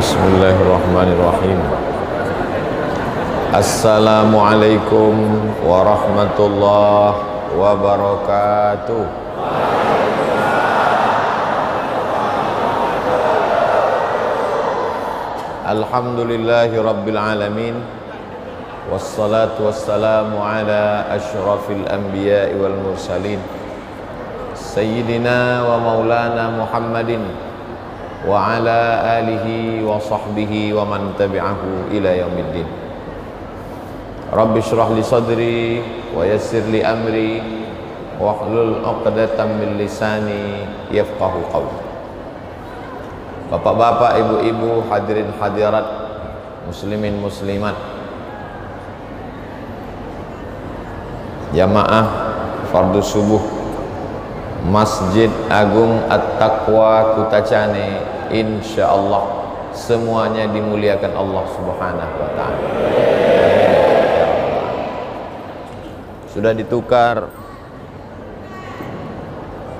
Bismillahirrahmanirrahim. Assalamualaikum warahmatullahi wabarakatuh. Alhamdulillahi rabbil alamin. Wassalatu wassalamu ala ashrafil anbiya'i wal mursalin Sayyidina wa maulana Muhammadin wa ala alihi wa sahbihi wa man tabi'ahu ila yaumiddin. Rabbi shrah li sadri wa yassir li amri wa hlul 'uqdatam min lisani yafqahu qawli. Bapak-bapak, ibu-ibu, hadirin hadirat, muslimin muslimat, jamaah fardu subuh Masjid Agung At-Taqwa Kutacane, insyaallah semuanya dimuliakan Allah Subhanahu wa taala.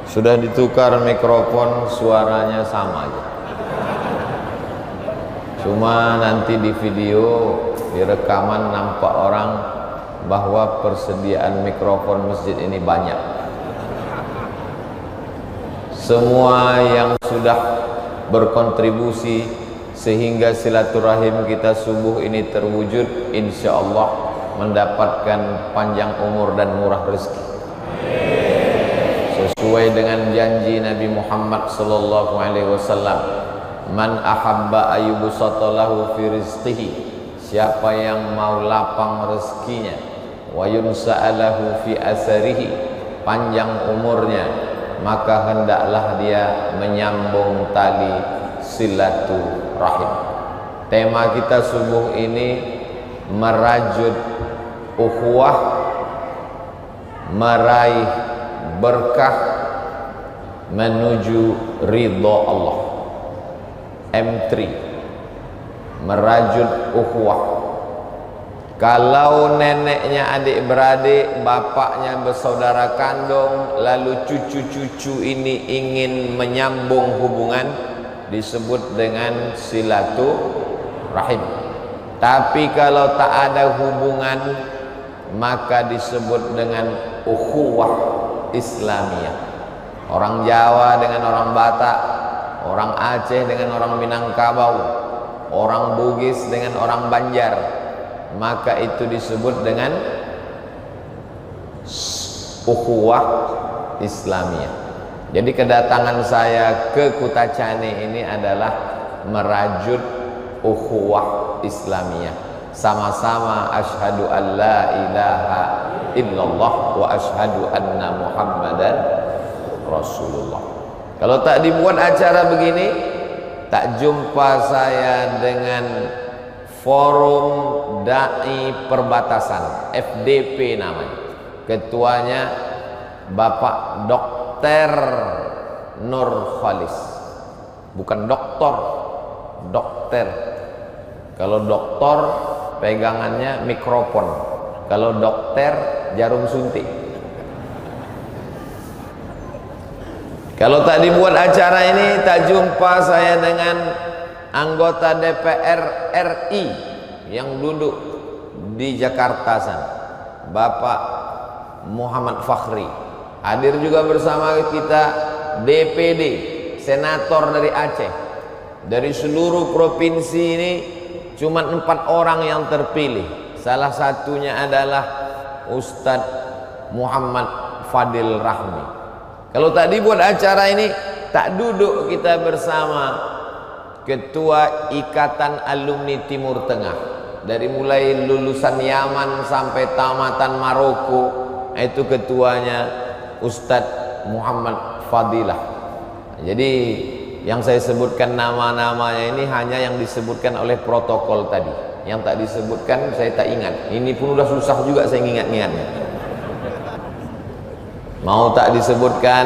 Sudah ditukar mikrofon, suaranya sama aja. Cuma nanti di video, di rekaman nampak orang bahwa persediaan mikrofon masjid ini banyak. Semua yang sudah berkontribusi sehingga silaturahim kita subuh ini terwujud, insya Allah mendapatkan panjang umur dan murah rezeki. Sesuai dengan janji Nabi Muhammad sallallahu alaihi wasallam, man ahabba ayyubsatalahu fi rizqihi, siapa yang mau lapang rezekinya, wa yunsa'alahu fi asarihi, panjang umurnya, maka hendaklah dia menyambung tali silaturahim. Tema kita subuh ini merajut ukhuwah, meraih berkah menuju ridha Allah. M3, merajut ukhuwah. Kalau neneknya adik-beradik, bapaknya bersaudara kandung, lalu cucu-cucu ini ingin menyambung hubungan, disebut dengan silaturahim. Tapi kalau tak ada hubungan, maka disebut dengan ukhuwah Islamiyah. Orang Jawa dengan orang Batak, orang Aceh dengan orang Minangkabau, orang Bugis dengan orang Banjar, maka itu disebut dengan ukhuwah Islamiyah. Jadi kedatangan saya ke Kutacane ini adalah merajut ukhuwah Islamiyah. Sama-sama asyhadu an la ilaha illallah wa asyhadu anna Muhammadan Rasulullah. Kalau tak dibuat acara begini, tak jumpa saya dengan Forum Dai Perbatasan, FDP namanya. Ketuanya Bapak Dr. Nur Khalis. Bukan doktor, dokter. Kalau doktor pegangannya mikrofon, kalau dokter jarum suntik. Kalau tak dibuat acara ini, tak jumpa saya dengan anggota DPR RI yang duduk di Jakarta sana, Bapak Muhammad Fakhri. Hadir juga bersama kita DPD, senator dari Aceh. Dari seluruh provinsi ini cuma 4 orang yang terpilih. Salah satunya adalah Ustadz Muhammad Fadil Rahmi. Kalau tak dibuat acara ini, tak duduk kita bersama Ketua Ikatan Alumni Timur Tengah, dari mulai lulusan Yaman sampai tamatan Maroko, itu ketuanya Ustadz Muhammad Fadilah. Jadi yang saya sebutkan nama-namanya ini hanya yang disebutkan oleh protokol tadi. Yang tak disebutkan saya tak ingat. Ini pun udah susah juga saya ingat-ingatnya. Mau tak disebutkan,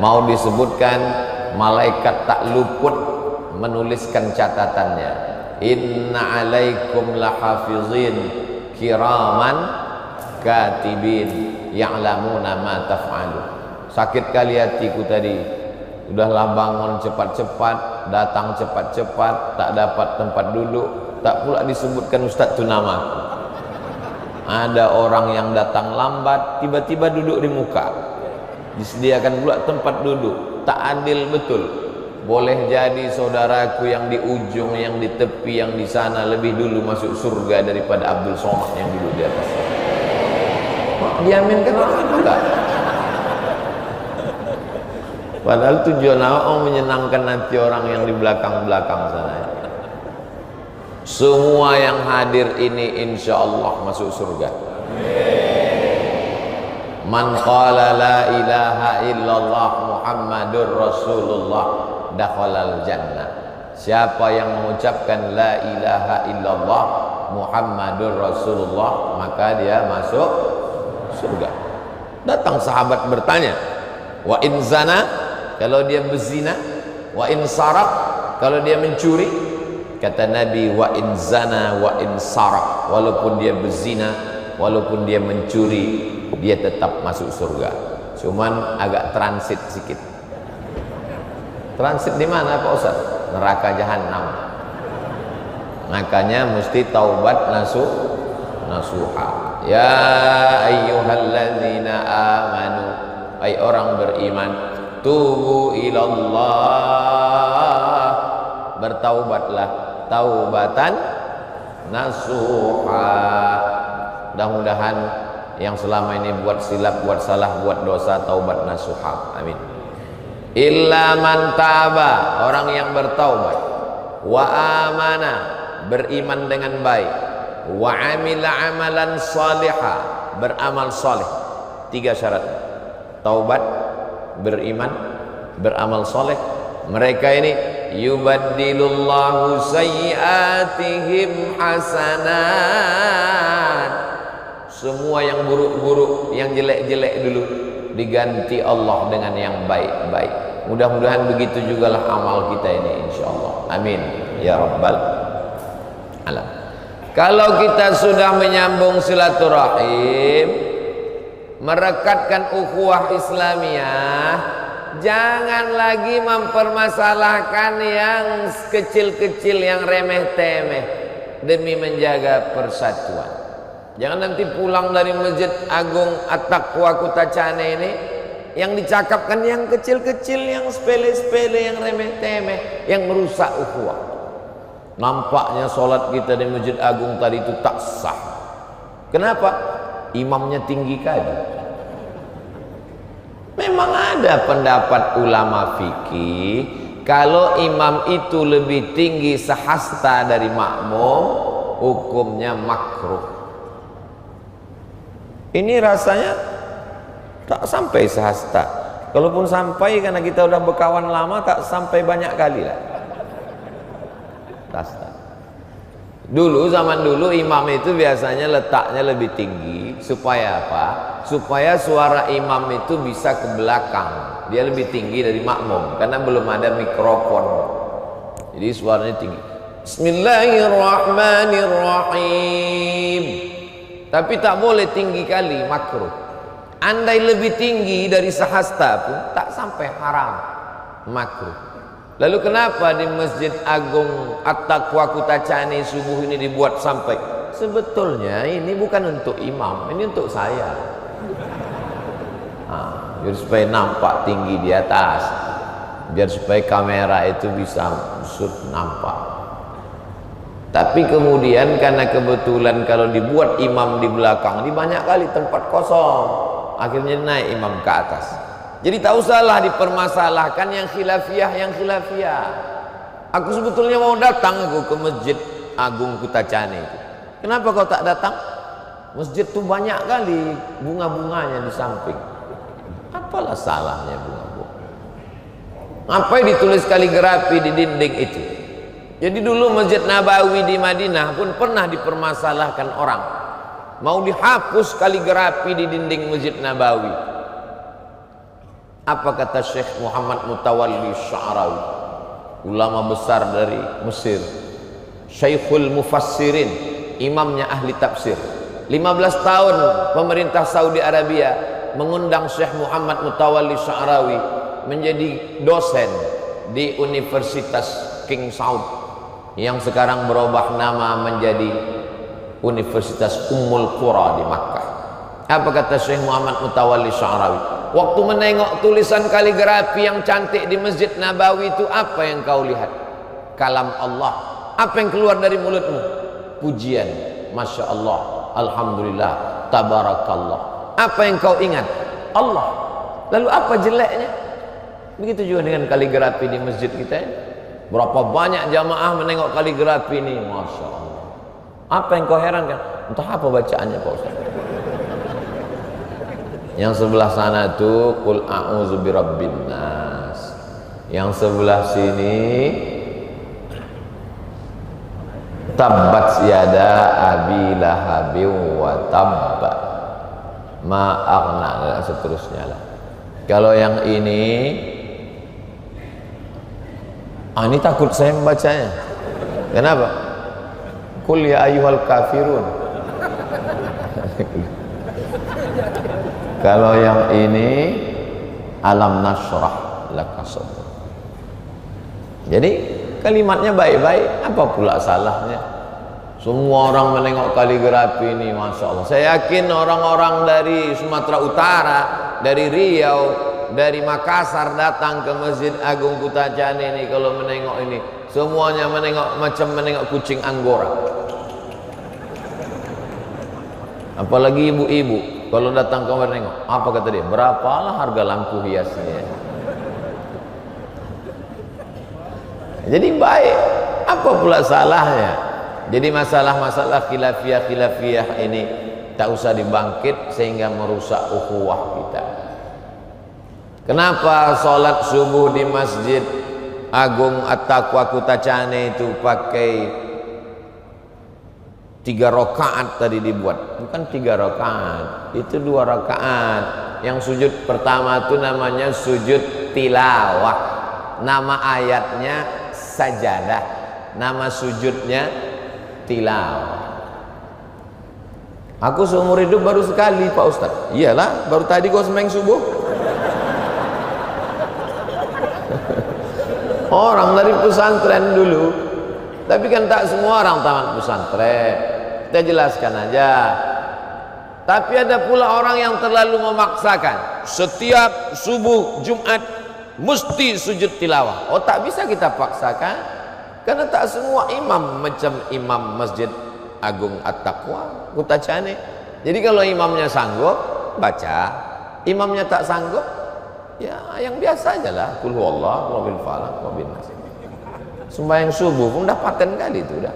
mau disebutkan, malaikat tak luput menuliskan catatannya. Inna alaikum lahafizin kiraman katibin ya'lamuna ma taf'alun. Sakit kali hatiku tadi. Udahlah bangun cepat-cepat, datang cepat-cepat, tak dapat tempat duduk, tak pula disebutkan Ustaz tu namaku. Ada orang yang datang lambat, tiba-tiba duduk di muka, disediakan pula tempat duduk. Tak adil betul. Boleh jadi saudaraku yang di ujung, yang di tepi, yang di sana lebih dulu masuk surga daripada Abdul Somad yang duduk di atas. Diaminkan orang juga. Padahal tujuan awak menyenangkan hati orang yang di belakang-belakang sana. Semua yang hadir ini insya Allah masuk surga. Man qala la ilaha illallah Muhammadur Rasulullah dakhalal jannah. Siapa yang mengucapkan la ilaha illallah Muhammadur Rasulullah, maka dia masuk surga. Datang sahabat bertanya, wa in zana, kalau dia berzina, wa in sarak, kalau dia mencuri. Kata Nabi, wa in zana wa in sarak, walaupun dia berzina, walaupun dia mencuri, dia tetap masuk surga. Cuman agak transit sedikit. Transit di mana Pak Ustaz? Neraka jahanam. Makanya mesti taubat nasuha. Ya ayyuhalladzina amanu, hai orang beriman, tubu ilallah, bertaubatlah taubatan nasuha. Mudah-mudahan yang selama ini buat silap, buat salah, buat dosa, taubat nasuha. Amin. Illa man taba, orang yang bertaubat, wa amana, beriman dengan baik, wa amila amalan salihah, beramal saleh. 3 syarat: taubat, beriman, beramal saleh. Mereka ini yubaddilullahu sayyiatihim hasanat. Semua yang buruk-buruk, yang jelek-jelek dulu diganti Allah dengan yang baik-baik. Mudah-mudahan begitu jugalah amal kita ini insyaallah. Amin ya rabbal alam. Kalau kita sudah menyambung silaturahim, merekatkan ukhuwah Islamiyah, jangan lagi mempermasalahkan yang kecil-kecil, yang remeh-temeh, demi menjaga persatuan. Jangan nanti pulang dari Masjid Agung At-Taqwa Kutacane ini, yang dicakapkan yang kecil-kecil, yang sepele-sepele, yang remeh-temeh, yang merusak ukhuwah. Nampaknya sholat kita di Masjid Agung tadi itu tak sah. Kenapa? Imamnya tinggi kali. Memang ada pendapat ulama fikih, kalau imam itu lebih tinggi sehasta dari makmum, hukumnya makruh. Ini rasanya tak sampai sehasta. Kalaupun sampai, karena kita udah berkawan lama, tak sampai banyak kali lah. Hasta. Dulu, zaman dulu imam itu biasanya letaknya lebih tinggi. Supaya apa? Supaya suara imam itu bisa ke belakang. Dia lebih tinggi dari makmum, karena belum ada mikrofon. Jadi suaranya tinggi. Bismillahirrahmanirrahim. Tapi tak boleh tinggi kali, makruh. Andai lebih tinggi dari sehasta pun tak sampai haram, makruh. Lalu kenapa di Masjid Agung At-Taqwa Kutacane subuh ini dibuat sampai? Sebetulnya ini bukan untuk imam, ini untuk saya. Biar supaya nampak tinggi di atas, biar supaya kamera itu bisa nampak. Tapi kemudian karena kebetulan kalau dibuat imam di belakang, ini banyak kali tempat kosong, akhirnya naik imam ke atas. Jadi tak usahlah dipermasalahkan yang khilafiyah. Aku sebetulnya mau datang aku ke Masjid Agung Kutacane itu. Kenapa kau tak datang? Masjid itu banyak kali bunga-bunganya di samping. Apalah salahnya bunga-bunga? Ngapain ditulis kaligrafi di dinding itu? Jadi dulu Masjid Nabawi di Madinah pun pernah dipermasalahkan orang, mau dihapus kaligrafi di dinding Masjid Nabawi. Apa kata Syekh Muhammad Mutawalli Sya'rawi, ulama besar dari Mesir, Syekhul Mufassirin, imamnya ahli tafsir. 15 tahun pemerintah Saudi Arabia mengundang Syekh Muhammad Mutawalli Sya'rawi menjadi dosen di Universitas King Saud yang sekarang berubah nama menjadi Universitas Ummul Qura di Makkah. Apa kata Syekh Muhammad Mutawalli Sya'rawi? Waktu menengok tulisan kaligrafi yang cantik di Masjid Nabawi itu, apa yang kau lihat? Kalam Allah. Apa yang keluar dari mulutmu? Pujian. Masya Allah, Alhamdulillah, Tabarakallah. Apa yang kau ingat? Allah. Lalu apa jeleknya? Begitu juga dengan kaligrafi di masjid kita ini. Berapa banyak jamaah menengok kaligrafi ini, Masya Allah. Apa yang kau herankan? Entah apa bacaannya Pak Ustaz. Yang sebelah sana itu Qul a'udzu birabbin nas. Yang sebelah sini Tabbat yada abi lahabin wa tabba ma aghna, seterusnya lah. Kalau yang ini ini takut saya membacanya. Kenapa? Qul ya ayyuhal kafirun. Kalau yang ini alam nasrah laka sadrak. Jadi kalimatnya baik-baik, apa pula salahnya? Semua orang menengok kaligrafi ini, Masya Allah. Saya yakin orang-orang dari Sumatera Utara, dari Riau, dari Makassar datang ke Masjid Agung Kutacane ini, kalau menengok ini semuanya menengok macam menengok kucing Anggora. Apalagi ibu-ibu kalau datang ke menengok, apa kata dia? Berapalah harga lampu hiasnya? Jadi baik, apa pula salahnya? Jadi masalah-masalah khilafiyah ini tak usah dibangkit sehingga merusak ukhuwah kita. Kenapa sholat subuh di Masjid Agung At-Taqwa Kutacane itu pakai 3 rakaat tadi dibuat? Bukan 3 rakaat, itu 2 rakaat. Yang sujud pertama itu namanya sujud tilawah, nama ayatnya sajadah, nama sujudnya tilawah. Aku seumur hidup baru sekali Pak Ustadz. Iyalah, baru tadi kau sembahyang subuh. Orang dari pesantren dulu, tapi kan tak semua orang tamat pesantren. Kita jelaskan aja. Tapi ada pula orang yang terlalu memaksakan. Setiap subuh Jumat mesti sujud tilawah. Oh, tak bisa kita paksakan, karena tak semua imam macam imam Masjid Agung At-Taqwa Kutacane. Jadi kalau imamnya sanggup baca, imamnya tak sanggup, ya yang biasa aja lah. Qul huwallahu wa bil falaq wa bin nas. Sembahyang subuh pun dah paten kali itu dah.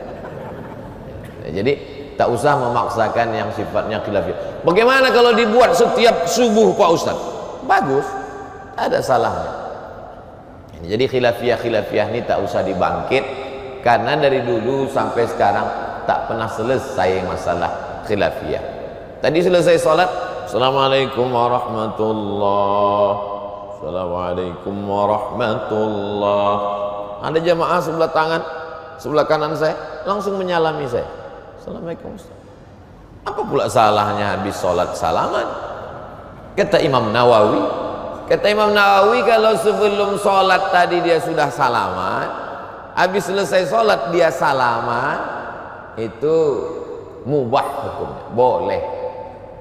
Ya, jadi tak usah memaksakan yang sifatnya khilafiyah. Bagaimana kalau dibuat setiap subuh Pak Ustaz? Bagus, ada salahnya. Jadi khilafiyah ini tak usah dibangkit, karena dari dulu sampai sekarang tak pernah selesai masalah khilafiyah. Tadi selesai sholat, Assalamualaikum warahmatullahi, Assalamualaikum warahmatullahi. Ada jamaah sebelah tangan, sebelah kanan saya langsung menyalami saya. Assalamualaikum. Apa pula salahnya habis sholat salaman? Kata Imam Nawawi, kalau sebelum sholat tadi dia sudah salaman, habis selesai sholat dia salaman, itu mubah hukumnya, boleh.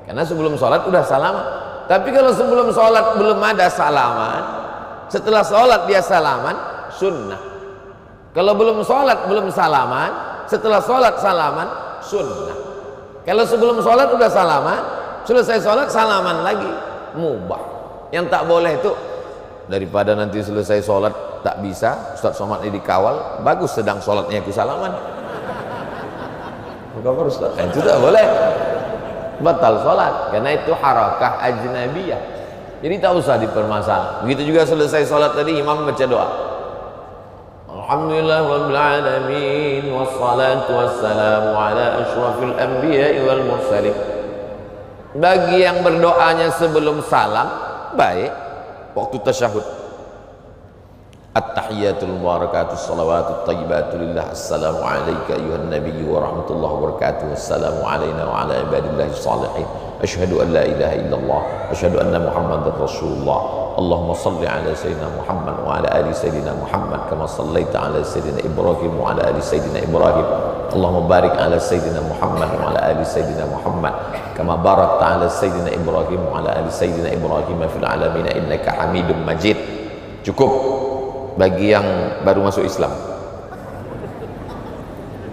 Karena sebelum sholat udah salaman. Tapi kalau sebelum sholat belum ada salaman, setelah sholat dia salaman, sunnah. Kalau belum sholat belum salaman, setelah sholat salaman, sunnah. Kalau sebelum sholat udah salaman, selesai sholat salaman lagi, mubah. Yang tak boleh itu, daripada nanti selesai sholat tak bisa, Ustaz Somad ini dikawal, bagus sedang sholatnya aku salaman. Maka Ustaz, itu tak boleh, batal sholat, karena itu harakah ajnabiyah. Jadi tak usah dipermasalahkan. Begitu juga selesai sholat tadi imam baca doa, Alhamdulillah rabbil alamin wassalatu wassalamu ala asyrafil anbiya'i wal mursalin. Bagi yang berdoanya sebelum salam, baik waktu tasyahud, at-tahiyatul mubarakatus salawatut thayyibatu lillah, assalamu alayka ayuhan nabiyyu wa rahmatullahi wa barakatuh, assalamu alayna wa ala ibadillahi shalihin, asyhadu an la ilaha illallah, asyhadu anna muhammadar rasulullah, Allahumma salli ala sayyidina Muhammad wa ala ali sayyidina Muhammad kama sallaita ala sayyidina Ibrahim wa ala ali sayyidina Ibrahim. Allahumma barik ala sayyidina Muhammad wa ala ali sayyidina Muhammad kama barakta ala sayyidina Ibrahim wa ala ali sayyidina Ibrahim fil alamin innaka Hamidum Majid. Cukup bagi yang baru masuk Islam.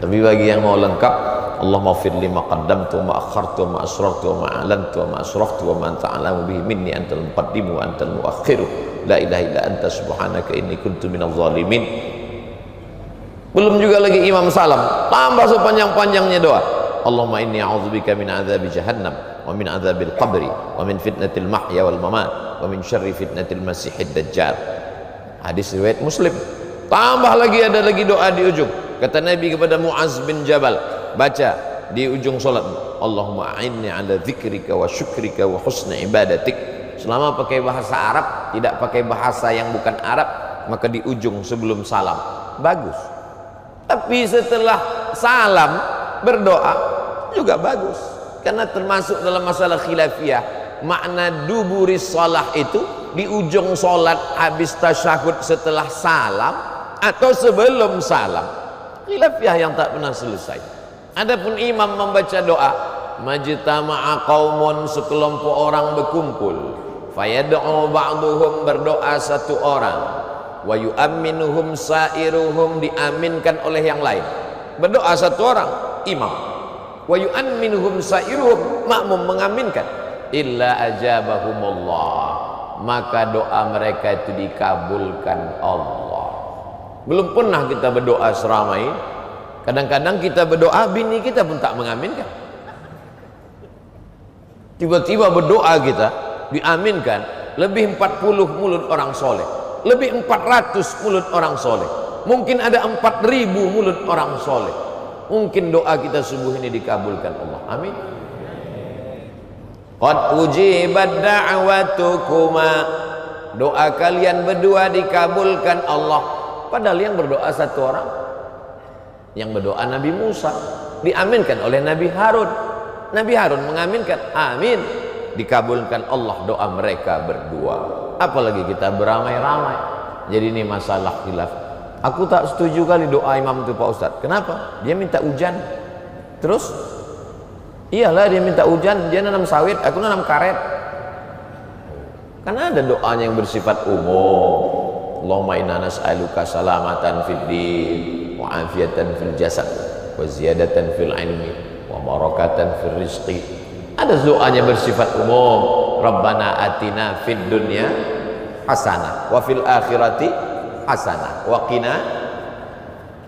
Tapi bagi yang mau lengkap, Allahumma fir lima qaddamtu wa ma akhartu wa ma asrartu wa ma a'lantu wa ma asraftu wa ma anta a'lamu bihi minni antal muqaddimu wa antal muakhiru la ilaha illa anta subhanaka inni kuntu minadh zalimin. Belum juga lagi imam salam, tambah sepanjang-panjangnya doa. Allahumma inni a'udzubika min adzabi jahannam wa min adzabil qabri wa min fitnatil mahya wal mamat wa min syarri fitnatil masiihid dajjal. Hadis riwayat Muslim. Tambah lagi, ada lagi doa di ujung. Kata Nabi kepada Muaz bin Jabal, baca di ujung solat, Allahumma a'inni ala dzikrika wa syukrika wa husni ibadatik. Selama pakai bahasa Arab, tidak pakai bahasa yang bukan Arab, maka di ujung sebelum salam bagus. Tapi setelah salam berdoa juga bagus, karena termasuk dalam masalah khilafiyah. Makna duburis salah itu di ujung solat habis tasyahud setelah salam atau sebelum salam. Khilafiyah yang tak pernah selesai. Adapun imam membaca doa, majtama'a qaumun, sekelompok orang berkumpul, fayad'u ba'duhum, berdoa satu orang, wa yu'amminuhum sa'iruhum, diaminkan oleh yang lain. Berdoa satu orang, imam, wa yu'amminuhum sa'iruhum, makmum mengaminkan, illa ajabahumullah, maka doa mereka itu dikabulkan Allah. Belum pernah kita berdoa seramai. Kadang-kadang kita berdoa, bini kita pun tak mengaminkan. Tiba-tiba berdoa kita diaminkan, lebih 40 mulut orang soleh, lebih 400 mulut orang soleh, mungkin ada 4.000 mulut orang soleh. Mungkin doa kita subuh ini dikabulkan Allah. Amin. Qad ujibat da'watukuma, doa kalian berdua dikabulkan Allah. Padahal yang berdoa satu orang, yang berdoa Nabi Musa, diaminkan oleh Nabi Harun. Nabi Harun mengaminkan, amin, dikabulkan Allah doa mereka berdua. Apalagi kita beramai-ramai. Jadi ini masalah khilaf. Aku tak setuju kali doa imam itu Pak Ustadz. Kenapa? Dia minta hujan. Terus? Iyalah dia minta hujan, dia nanam sawit, aku nanam karet. Karena ada doanya yang bersifat umum. Allahumma inna nas'aluka salamatan fid din wa afiatan fil jasad wa ziyadatan fil ilmi wa barakatan fil rizqi. Ada doanya bersifat umum. Rabbana atina fid dunya hasanah wa fil akhirati hasanah wa qina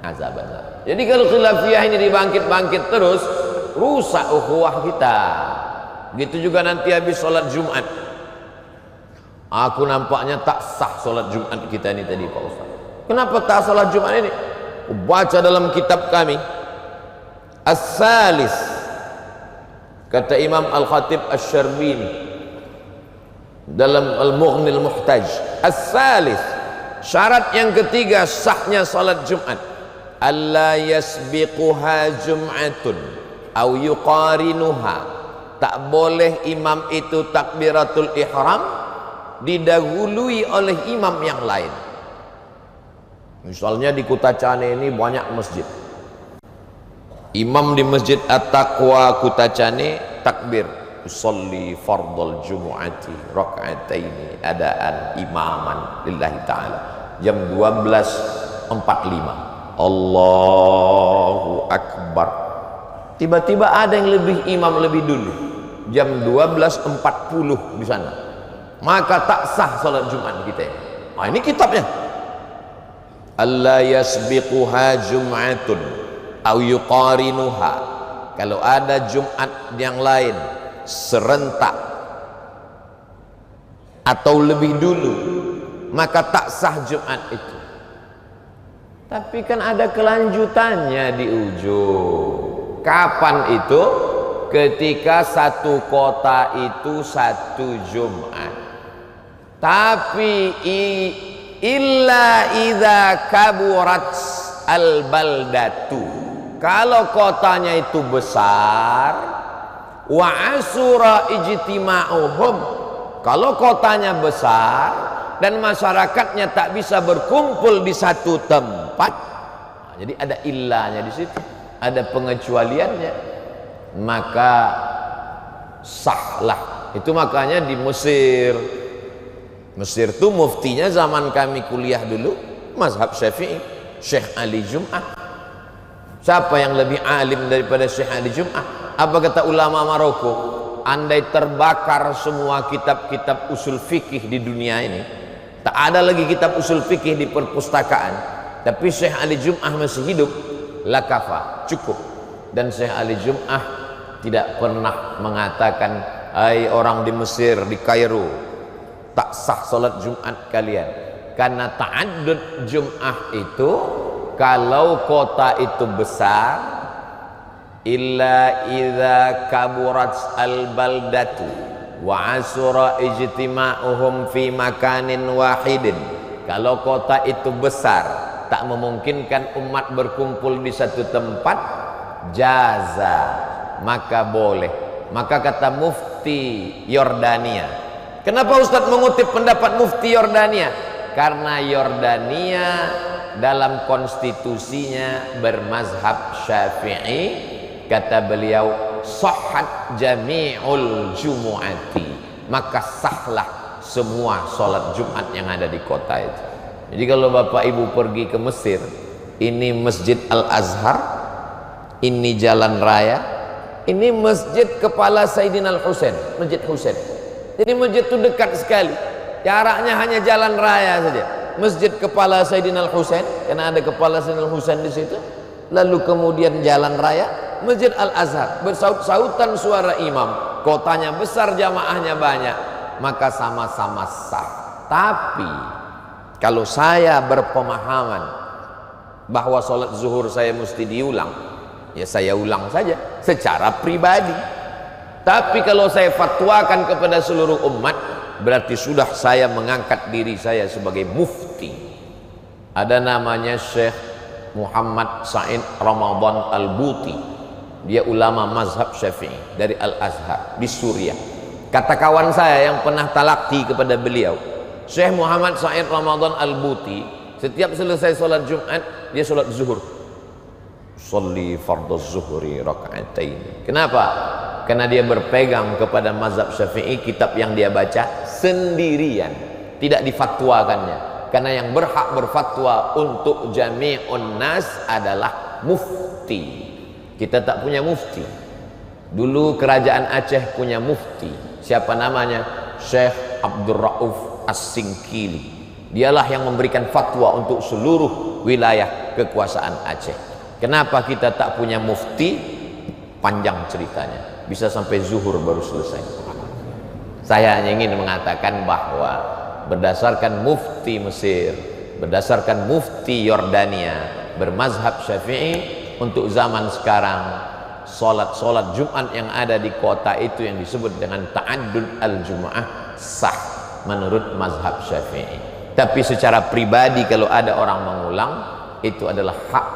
azabannar. Jadi kalau khilafiyah ini dibangkit-bangkit terus, rusak ukhuwah kita. Gitu juga nanti habis sholat Jumat. Aku nampaknya tak sah sholat Jumat kita ini tadi Pak Ustaz. Kenapa tak sholat Jumat ini? Baca dalam kitab kami As-Salis, kata Imam Al-Khatib Asy-Syarbini dalam Al-Mughni Al-Muhtaj, As-Salis, syarat yang ketiga sahnya sholat Jumat, alla yasbiquha jum'atun au yuqarinuha, tak boleh imam itu takbiratul ihram didahului oleh imam yang lain. Misalnya di Kutacane ini banyak masjid, imam di Masjid At-Taqwa Kutacane takbir usolli fardal jumu'ati raka'ataini adaan imaman lillahi ta'ala jam 12.45, Allahu Akbar. Tiba-tiba ada yang lebih imam lebih dulu, jam 12.40 di sana, maka tak sah salat Jumat kita. Nah, ini kitabnya. Alla yasbiquha jum'atun au yuqarinuha. Kalau ada Jumat yang lain serentak atau lebih dulu, maka tak sah Jumat itu. Tapi kan ada kelanjutannya di ujung. Kapan itu? Ketika satu kota itu satu Jumat. Tapi illa idza kaburat al-baldatu, kalau kotanya itu besar, wa asura ijtima'uhum, kalau kotanya besar dan masyarakatnya tak bisa berkumpul di satu tempat. Jadi ada illahnya di situ, ada pengecualiannya, maka sahlah. Itu makanya di Mesir tuh muftinya zaman kami kuliah dulu mazhab Syafi'i, Syekh Ali Jum'ah. Siapa yang lebih alim daripada Syekh Ali Jum'ah? Apa kata ulama Maroko? Andai terbakar semua kitab-kitab usul fikih di dunia ini, tak ada lagi kitab usul fikih di perpustakaan, tapi Syekh Ali Jum'ah masih hidup, lakafa, cukup. Dan Syekh Ali Jum'ah tidak pernah mengatakan, hai orang di Mesir, di Kairo, tak sah salat Jumat kalian. Karena ta'addud Jum'ah itu, kalau kota itu besar, illa idza kaburat al-baldatu wa asura ijtima'uhum fi makanin wahidin. Kalau kota itu besar, tak memungkinkan umat berkumpul di satu tempat, jaza, maka boleh. Maka kata mufti Yordania, kenapa Ustadz mengutip pendapat mufti Yordania? Karena Yordania dalam konstitusinya bermazhab Syafi'i. Kata beliau, sahhat jami'ul jumu'ati, maka sahlah semua sholat Jumat yang ada di kota itu. Jadi kalau Bapak Ibu pergi ke Mesir, ini Masjid Al-Azhar, ini Jalan Raya, ini Masjid Kepala Sayyidina Al-Husain, Masjid Husain. Jadi masjid itu dekat sekali, jaraknya hanya jalan raya saja. Masjid Kepala Sayyidina Al-Husain, karena ada Kepala Sayyidina Al-Husain di situ. Lalu kemudian jalan raya, Masjid Al-Azhar, bersaut-sautan suara imam, kotanya besar, jamaahnya banyak, maka sama-sama sah. Tapi kalau saya berpemahaman bahwa sholat zuhur saya mesti diulang, ya saya ulang saja secara pribadi. Tapi kalau saya fatwakan kepada seluruh umat, berarti sudah saya mengangkat diri saya sebagai mufti. Ada namanya Syekh Muhammad Said Ramadan Al-Buti, dia ulama mazhab Syafi'i dari Al-Azhar di Suriah. Kata kawan saya yang pernah talaqi kepada beliau, Syekh Muhammad Said Ramadan Al-Buti, setiap selesai sholat Jumat dia sholat zuhur, sholli fardhu zuhri raka'atain. Kenapa? Karena dia berpegang kepada mazhab Syafi'i, kitab yang dia baca sendirian, tidak difatwakannya. Karena yang berhak berfatwa untuk jami'un nas adalah mufti. Kita tak punya mufti. Dulu kerajaan Aceh punya mufti. Siapa namanya? Syekh Abdul Rauf As-Singkili. Dialah yang memberikan fatwa untuk seluruh wilayah kekuasaan Aceh. Kenapa kita tak punya mufti? Panjang ceritanya, bisa sampai zuhur baru selesai. Saya hanya ingin mengatakan bahwa berdasarkan mufti Mesir, berdasarkan mufti Yordania bermazhab Syafi'i, untuk zaman sekarang solat Jumat yang ada di kota itu yang disebut dengan ta'addud al-jumu'ah sah menurut mazhab Syafi'i. Tapi secara pribadi kalau ada orang mengulang, itu adalah hak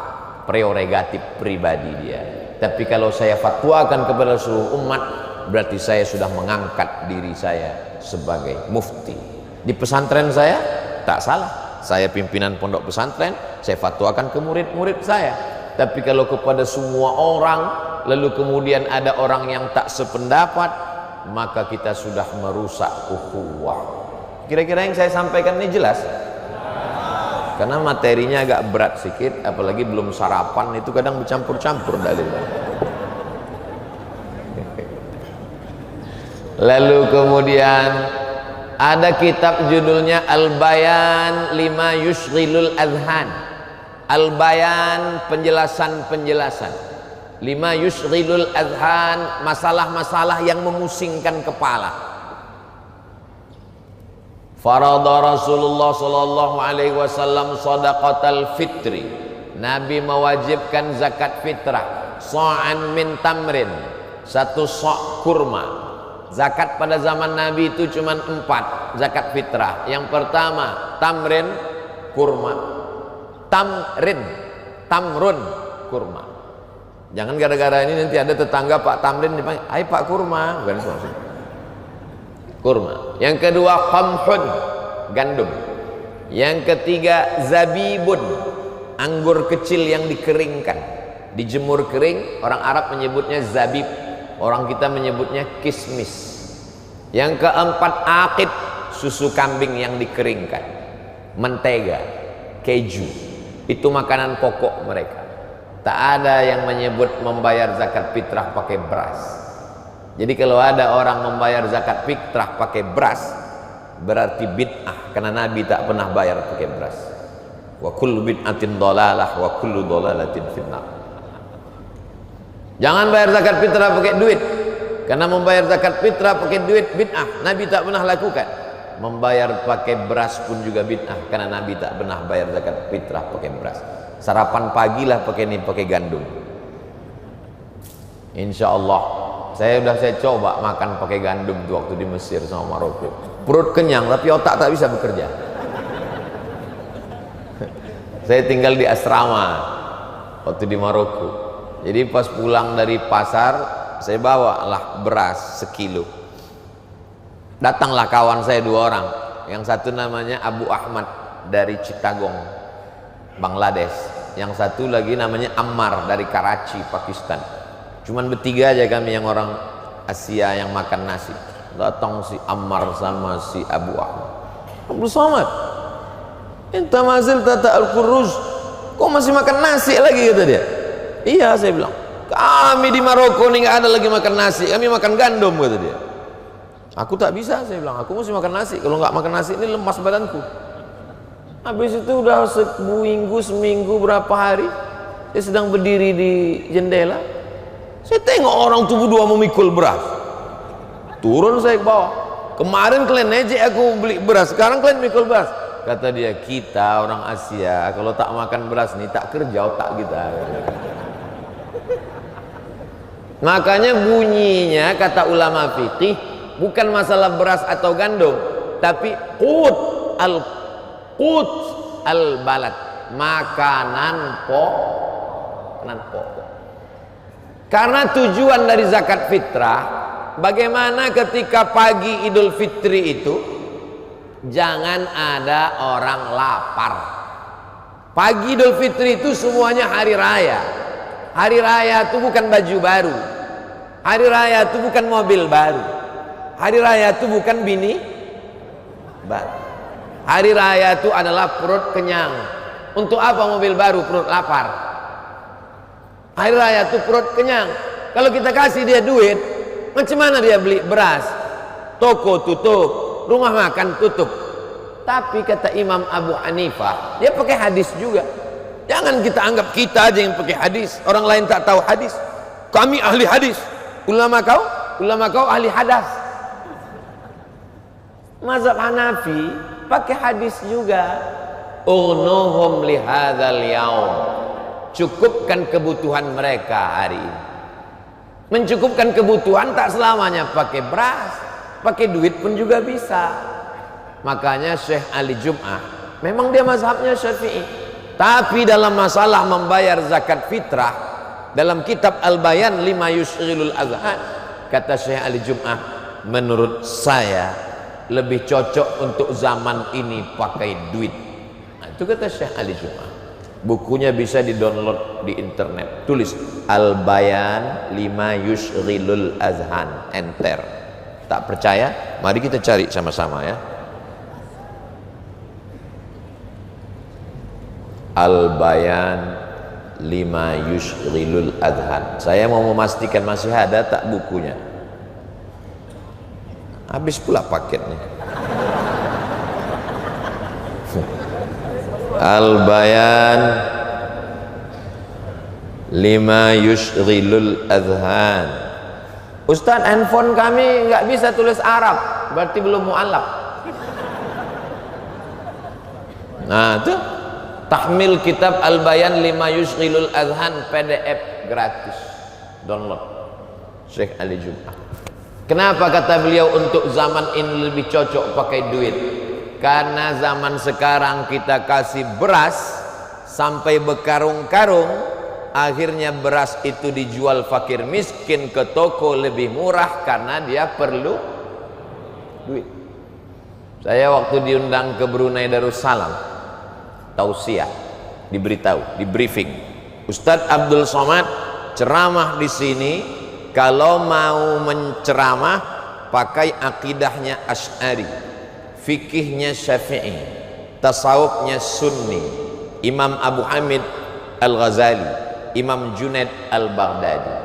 prerogatif pribadi dia. Tapi kalau saya fatwakan kepada seluruh umat, berarti saya sudah mengangkat diri saya sebagai mufti. Di pesantren saya tak salah, saya pimpinan pondok pesantren, saya fatwakan ke murid-murid saya. Tapi kalau kepada semua orang, lalu kemudian ada orang yang tak sependapat, maka kita sudah merusak ukhuwah. Kira-kira yang saya sampaikan ini jelas? Karena materinya agak berat sedikit, apalagi belum sarapan, itu kadang bercampur-campur dalilnya. Lalu kemudian ada kitab judulnya Al-Bayan Lima Yushghilul Adhan. Al-Bayan, penjelasan-penjelasan. Lima Yushghilul Adhan, masalah-masalah yang memusingkan kepala. Farada Rasulullah sallallahu alaihi wasallam shadaqatal fitri. Nabi mewajibkan zakat fitrah, sa'an min tamrin, satu sa' kurma. Zakat pada zaman Nabi itu cuma 4 zakat fitrah. Yang pertama tamrin, kurma. Tamrun, kurma. Jangan gara-gara ini nanti ada tetangga Pak Tamrin dipanggil, "Hai Pak Kurma." Bukan maksudnya. Kurma. Yang kedua qamhun, gandum. Yang ketiga zabibun, anggur kecil yang dikeringkan, dijemur kering. Orang Arab menyebutnya zabib, orang kita menyebutnya kismis. Yang keempat aqid, susu kambing yang dikeringkan. Mentega, keju, itu makanan pokok mereka. Tak ada yang menyebut membayar zakat fitrah pakai beras. Jadi kalau ada orang membayar zakat fitrah pakai beras, berarti bid'ah, karena Nabi tak pernah bayar pakai beras. Wa kullu bid'atin dhalalah wa kullu dhalalatin finnar. Jangan bayar zakat fitrah pakai duit, karena membayar zakat fitrah pakai duit bid'ah, Nabi tak pernah lakukan. Membayar pakai beras pun juga bid'ah, karena Nabi tak pernah bayar zakat fitrah pakai beras. Sarapan pagi lah pakai ini, pakai gandum. Insya Allah saya coba makan pakai gandum tuh waktu di Mesir sama Maroko. Perut kenyang tapi otak tak bisa bekerja. Saya tinggal di asrama waktu di Maroko. Jadi pas pulang dari pasar, saya bawalah beras sekilo. Datanglah kawan saya 2 orang. Yang satu namanya Abu Ahmad dari Chittagong, Bangladesh. Yang satu lagi namanya Ammar dari Karachi, Pakistan. Cuman bertiga aja kami yang orang Asia yang makan nasi. Datang si Ammar sama si Abu Ahmad. Abu Samad, enta mazil tata al-kuruz, kok masih makan nasi lagi, kata dia. Iya, saya bilang, kami di Maroko nih nggak ada lagi makan nasi, kami makan gandum, kata dia. Aku tak bisa, saya bilang, aku mesti makan nasi. Kalau nggak makan nasi ini lemas badanku. Habis itu udah seminggu berapa hari, saya sedang berdiri di jendela, saya tengok orang tubuh 2 memikul beras. Turun saya ke bawah. Kemarin kalian ejek aku beli beras, sekarang kalian mikul beras. Kata dia, kita orang Asia kalau tak makan beras nih tak kerja otak kita. Makanya bunyinya kata ulama fikih bukan masalah beras atau gandum, tapi qut al-balad, makanan pokok. Karena tujuan dari zakat fitrah, bagaimana ketika pagi Idul Fitri itu jangan ada orang lapar. Pagi Idul Fitri itu semuanya hari raya. Hari raya itu bukan baju baru, hari raya itu bukan mobil baru, hari raya itu bukan bini baru. Hari raya itu adalah perut kenyang. Untuk apa mobil baru? Perut lapar. Hari raya itu perut kenyang. Kalau kita kasih dia duit, macam mana dia beli beras? Toko tutup, rumah makan tutup. Tapi kata Imam Abu Hanifah, dia pakai hadis juga. Jangan kita anggap kita aja yang pakai hadis, orang lain tak tahu hadis. Kami ahli hadis. Ulama kau ahli hadas. Mazhab Hanafi pakai hadis juga. Ughnuhum lihadzal yaum, cukupkan kebutuhan mereka hari ini. Mencukupkan kebutuhan tak selamanya pakai beras, pakai duit pun juga bisa. Makanya Syekh Ali Jum'ah memang dia mazhabnya Syafi'i, tapi dalam masalah membayar zakat fitrah, dalam kitab Al-Bayan lima yushghilul azhan, kata Syekh Ali Jum'ah, menurut saya lebih cocok untuk zaman ini pakai duit. Nah, itu kata Syekh Ali Jum'ah. Bukunya bisa di-download di internet. Tulis Al-Bayan lima yushghilul azhan, enter. Tak percaya? Mari kita cari sama-sama ya. Al-Bayan lima yushghilul adhan. Saya mau memastikan masih ada tak bukunya. Habis pula paketnya. Al-Bayan lima yushghilul adhan. Ustaz, handphone kami nggak bisa tulis Arab, berarti belum mu'allaf. Nah itu tahmil kitab Al-Bayan lima yushghilul adhan, PDF gratis, download. Syekh Ali Jum'ah. Kenapa kata beliau untuk zaman ini lebih cocok pakai duit? Karena zaman sekarang kita kasih beras sampai berkarung-karung, akhirnya beras itu dijual fakir miskin ke toko lebih murah karena dia perlu duit. Saya waktu diundang ke Brunei Darussalam, tausiah, diberitahu, di briefing, Ustadz Abdul Somad ceramah di sini. Kalau mau menceramah pakai akidahnya Asy'ari, fikihnya Syafi'i, tasawufnya Sunni, Imam Abu Hamid Al-Ghazali, Imam Junaid Al-Baghdadi.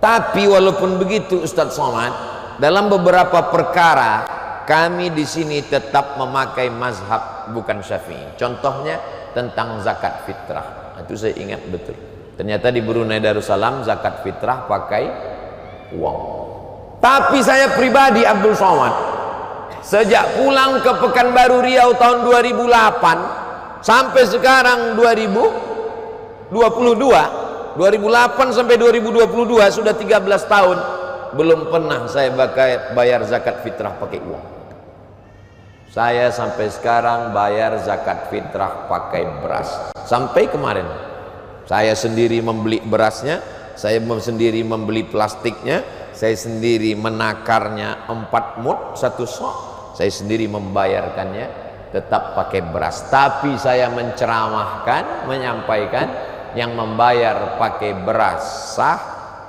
Tapi walaupun begitu Ustadz Somad, dalam beberapa perkara kami di sini tetap memakai mazhab bukan Syafi'i. Contohnya tentang zakat fitrah. Itu saya ingat betul. Ternyata di Brunei Darussalam zakat fitrah pakai uang. Tapi saya pribadi Abdul Somad, sejak pulang ke Pekanbaru Riau tahun 2008 sampai sekarang 2022, 2008 sampai 2022 sudah 13 tahun, belum pernah saya bayar zakat fitrah pakai uang. Saya sampai sekarang bayar zakat fitrah pakai beras. Sampai kemarin saya sendiri membeli berasnya, saya sendiri membeli plastiknya, saya sendiri menakarnya 4 mud 1 sok, saya sendiri membayarkannya, tetap pakai beras. Tapi saya menceramahkan, menyampaikan yang membayar pakai beras sah,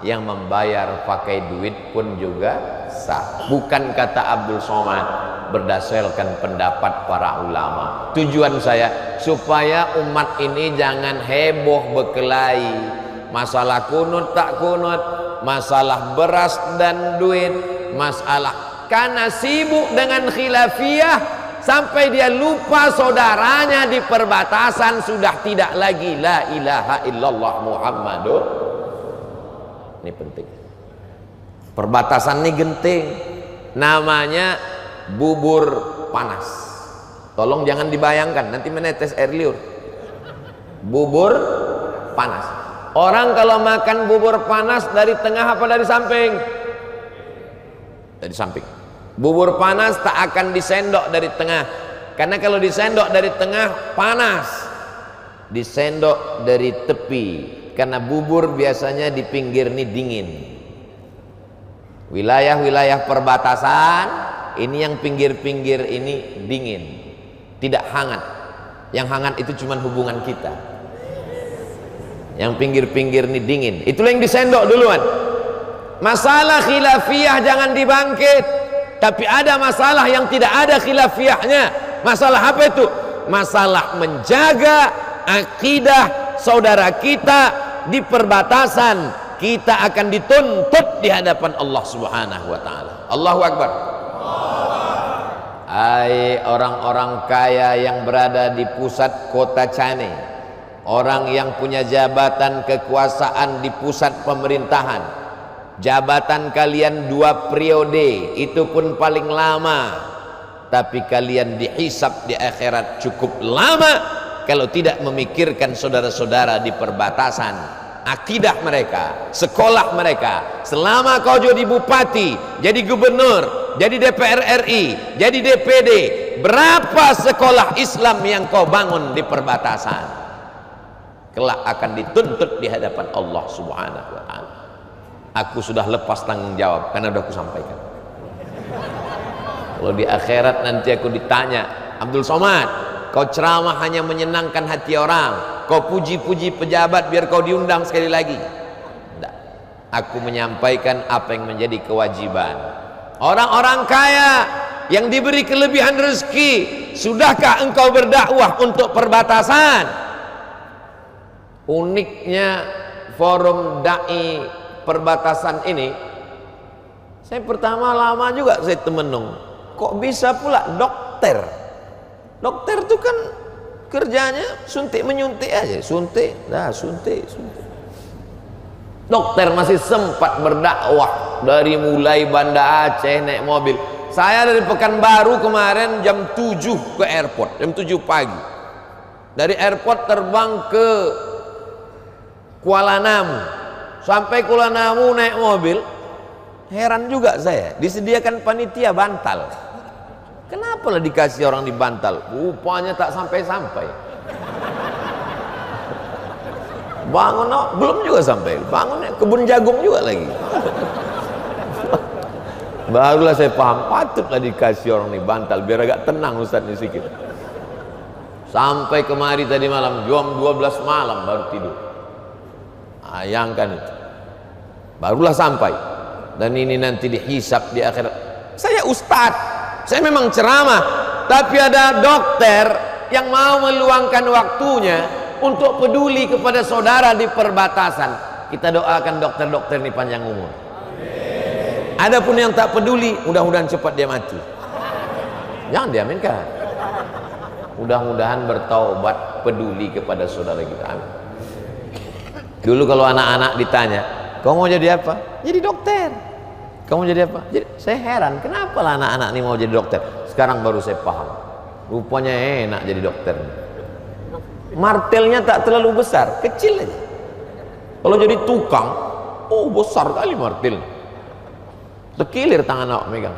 yang membayar pakai duit pun juga sah. Bukan kata Abdul Somad, berdasarkan pendapat para ulama. Tujuan saya supaya umat ini jangan heboh berkelahi masalah kunut tak kunut, masalah beras dan duit, masalah karena sibuk dengan khilafiyah sampai dia lupa saudaranya di perbatasan sudah tidak lagi la ilaha illallah Muhammadur. Ini penting. Perbatasan ini genting. Namanya bubur panas. Tolong jangan dibayangkan, nanti menetes air liur. Bubur panas. Orang kalau makan bubur panas dari tengah apa dari samping? Dari samping. Bubur panas tak akan disendok dari tengah, karena kalau disendok dari tengah panas. Disendok dari tepi, karena bubur biasanya di pinggir ini dingin. Wilayah-wilayah perbatasan ini yang pinggir-pinggir ini dingin, tidak hangat. Yang hangat itu cuma hubungan kita. Yang pinggir-pinggir ini dingin, itulah yang disendok duluan. Masalah khilafiyah jangan dibangkit. Tapi ada masalah yang tidak ada khilafiyahnya. Masalah apa itu? Masalah menjaga akidah saudara kita di perbatasan. Kita akan dituntut di hadapan Allah Subhanahu wa taala. Allahu Akbar. Hai orang-orang kaya yang berada di pusat kota Changi, orang yang punya jabatan kekuasaan di pusat pemerintahan, jabatan kalian 2 periode, itu pun paling lama, tapi kalian dihisab di akhirat cukup lama kalau tidak memikirkan saudara-saudara di perbatasan, akidah mereka, sekolah mereka. Selama kau jadi bupati, jadi gubernur, jadi DPR RI, jadi DPD, berapa sekolah Islam yang kau bangun di perbatasan? Kelak akan dituntut di hadapan Allah Subhanahu wa taala. Aku sudah lepas tanggung jawab karena sudah aku sampaikan. Kalau di akhirat nanti aku ditanya, Abdul Somad, kau ceramah hanya menyenangkan hati orang, kau puji-puji pejabat biar kau diundang sekali lagi. Tidak. Aku menyampaikan apa yang menjadi kewajiban. Orang-orang kaya yang diberi kelebihan rezeki, sudahkah engkau berdakwah untuk perbatasan? Uniknya forum dai perbatasan ini, saya pertama lama juga saya temenung, kok bisa pula dokter? Dokter itu kan kerjanya suntik menyuntik aja, suntik, dah suntik. Dokter masih sempat berdakwah dari mulai Banda Aceh naik mobil. Saya dari Pekanbaru kemarin jam 7 ke airport, jam 7 pagi. Dari airport terbang ke Kuala Namu. Sampai Kuala Namu naik mobil, heran juga saya, disediakan panitia bantal. Kenapa lah dikasih orang di bantal? Rupanya tak sampai-sampai. Bangun, belum juga sampai. Bangunnya kebun jagung juga lagi. Barulah saya paham, patutlah dikasih orang ini bantal biar agak tenang Ustaz ini sedikit. Sampai kemari tadi malam jam 12 malam baru tidur. Bayangkan itu. Barulah sampai. Dan ini nanti dihisap di akhirat. Saya ustaz, saya memang ceramah, tapi ada dokter yang mau meluangkan waktunya untuk peduli kepada saudara di perbatasan. Kita doakan dokter-dokter ini panjang umur. Adapun yang tak peduli, mudah-mudahan cepat dia mati. Jangan diaminkan. Mudah-mudahan bertaubat, peduli kepada saudara kita. Amin. Dulu kalau anak-anak ditanya, kamu mau jadi apa? Jadi dokter. Kamu mau jadi apa? Jadi, saya heran, kenapa lah anak-anak ini mau jadi dokter? Sekarang baru saya paham. Rupanya enak jadi dokter. Martelnya tak terlalu besar, kecil aja. Kalau jadi tukang, oh besar kali martel. Terkilir tangan awak megang.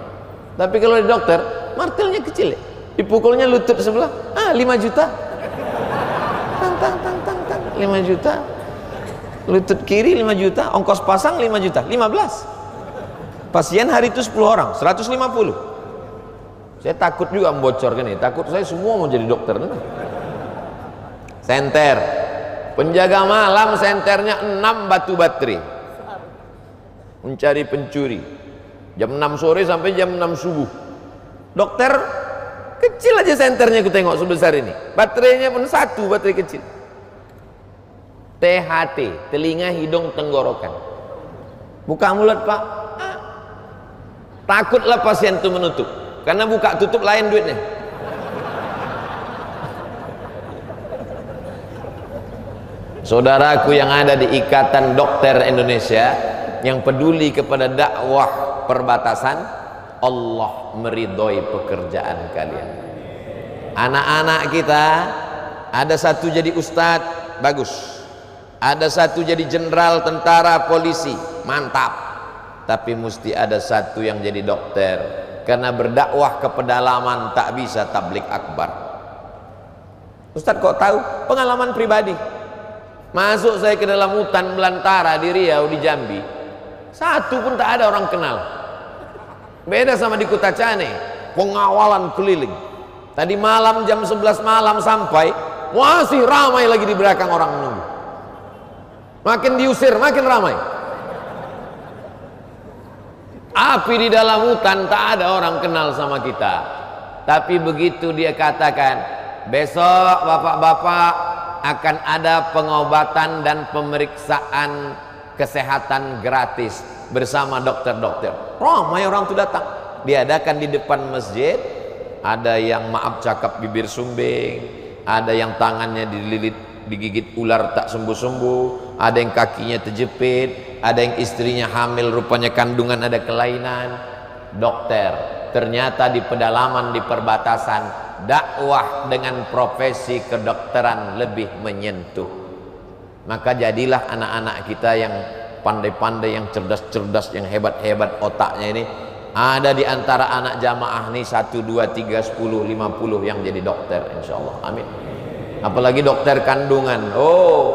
Tapi kalau jadi dokter, martelnya kecil. Dipukulnya lutut sebelah, 5 juta. Tang tang tang tang tang, 5 juta. Lutut kiri 5 juta, ongkos pasang 5 juta, 15. Pasien hari itu 10 orang, 150. Saya takut juga membocorkan ini, takut saya semua mau jadi dokter nanti. Senter, penjaga malam senternya 6 batu baterai, mencari pencuri jam 6 sore sampai jam 6 subuh. Dokter kecil aja senternya, aku tengok sebesar ini, baterainya pun 1 baterai kecil. THT, telinga hidung tenggorokan, buka mulut pak, takutlah pasien itu menutup, karena buka tutup lain duitnya. Saudaraku yang ada di Ikatan Dokter Indonesia yang peduli kepada dakwah perbatasan, Allah meridhoi pekerjaan kalian. Anak-anak kita ada satu jadi ustadz, bagus. Ada satu jadi jenderal, tentara, polisi, mantap. Tapi mesti ada satu yang jadi dokter, karena berdakwah ke pedalaman tak bisa tablik akbar. Ustadz kok tahu? Pengalaman pribadi. Masuk saya ke dalam hutan belantara di Riau, di Jambi, satu pun tak ada orang kenal. Beda sama di Kutacane, pengawalan keliling. Tadi malam jam 11 malam sampai, masih ramai lagi di belakang orang menunggu. Makin diusir makin ramai. Api di dalam hutan, tak ada orang kenal sama kita. Tapi begitu dia katakan, besok bapak-bapak akan ada pengobatan dan pemeriksaan kesehatan gratis bersama dokter-dokter. Ramai orang itu datang. Diadakan di depan masjid. Ada yang maaf cakap bibir sumbing, ada yang tangannya digigit ular tak sembuh-sembuh, ada yang kakinya terjepit, ada yang istrinya hamil, rupanya kandungan ada kelainan. Dokter, ternyata di pedalaman, di perbatasan, dakwah dengan profesi kedokteran lebih menyentuh. Maka jadilah anak-anak kita yang pandai-pandai, yang cerdas-cerdas, yang hebat-hebat otaknya ini, ada di antara anak jamaah nih 1, 2, 3, 10, 50 yang jadi dokter, insyaallah. Amin. Apalagi dokter kandungan. Oh,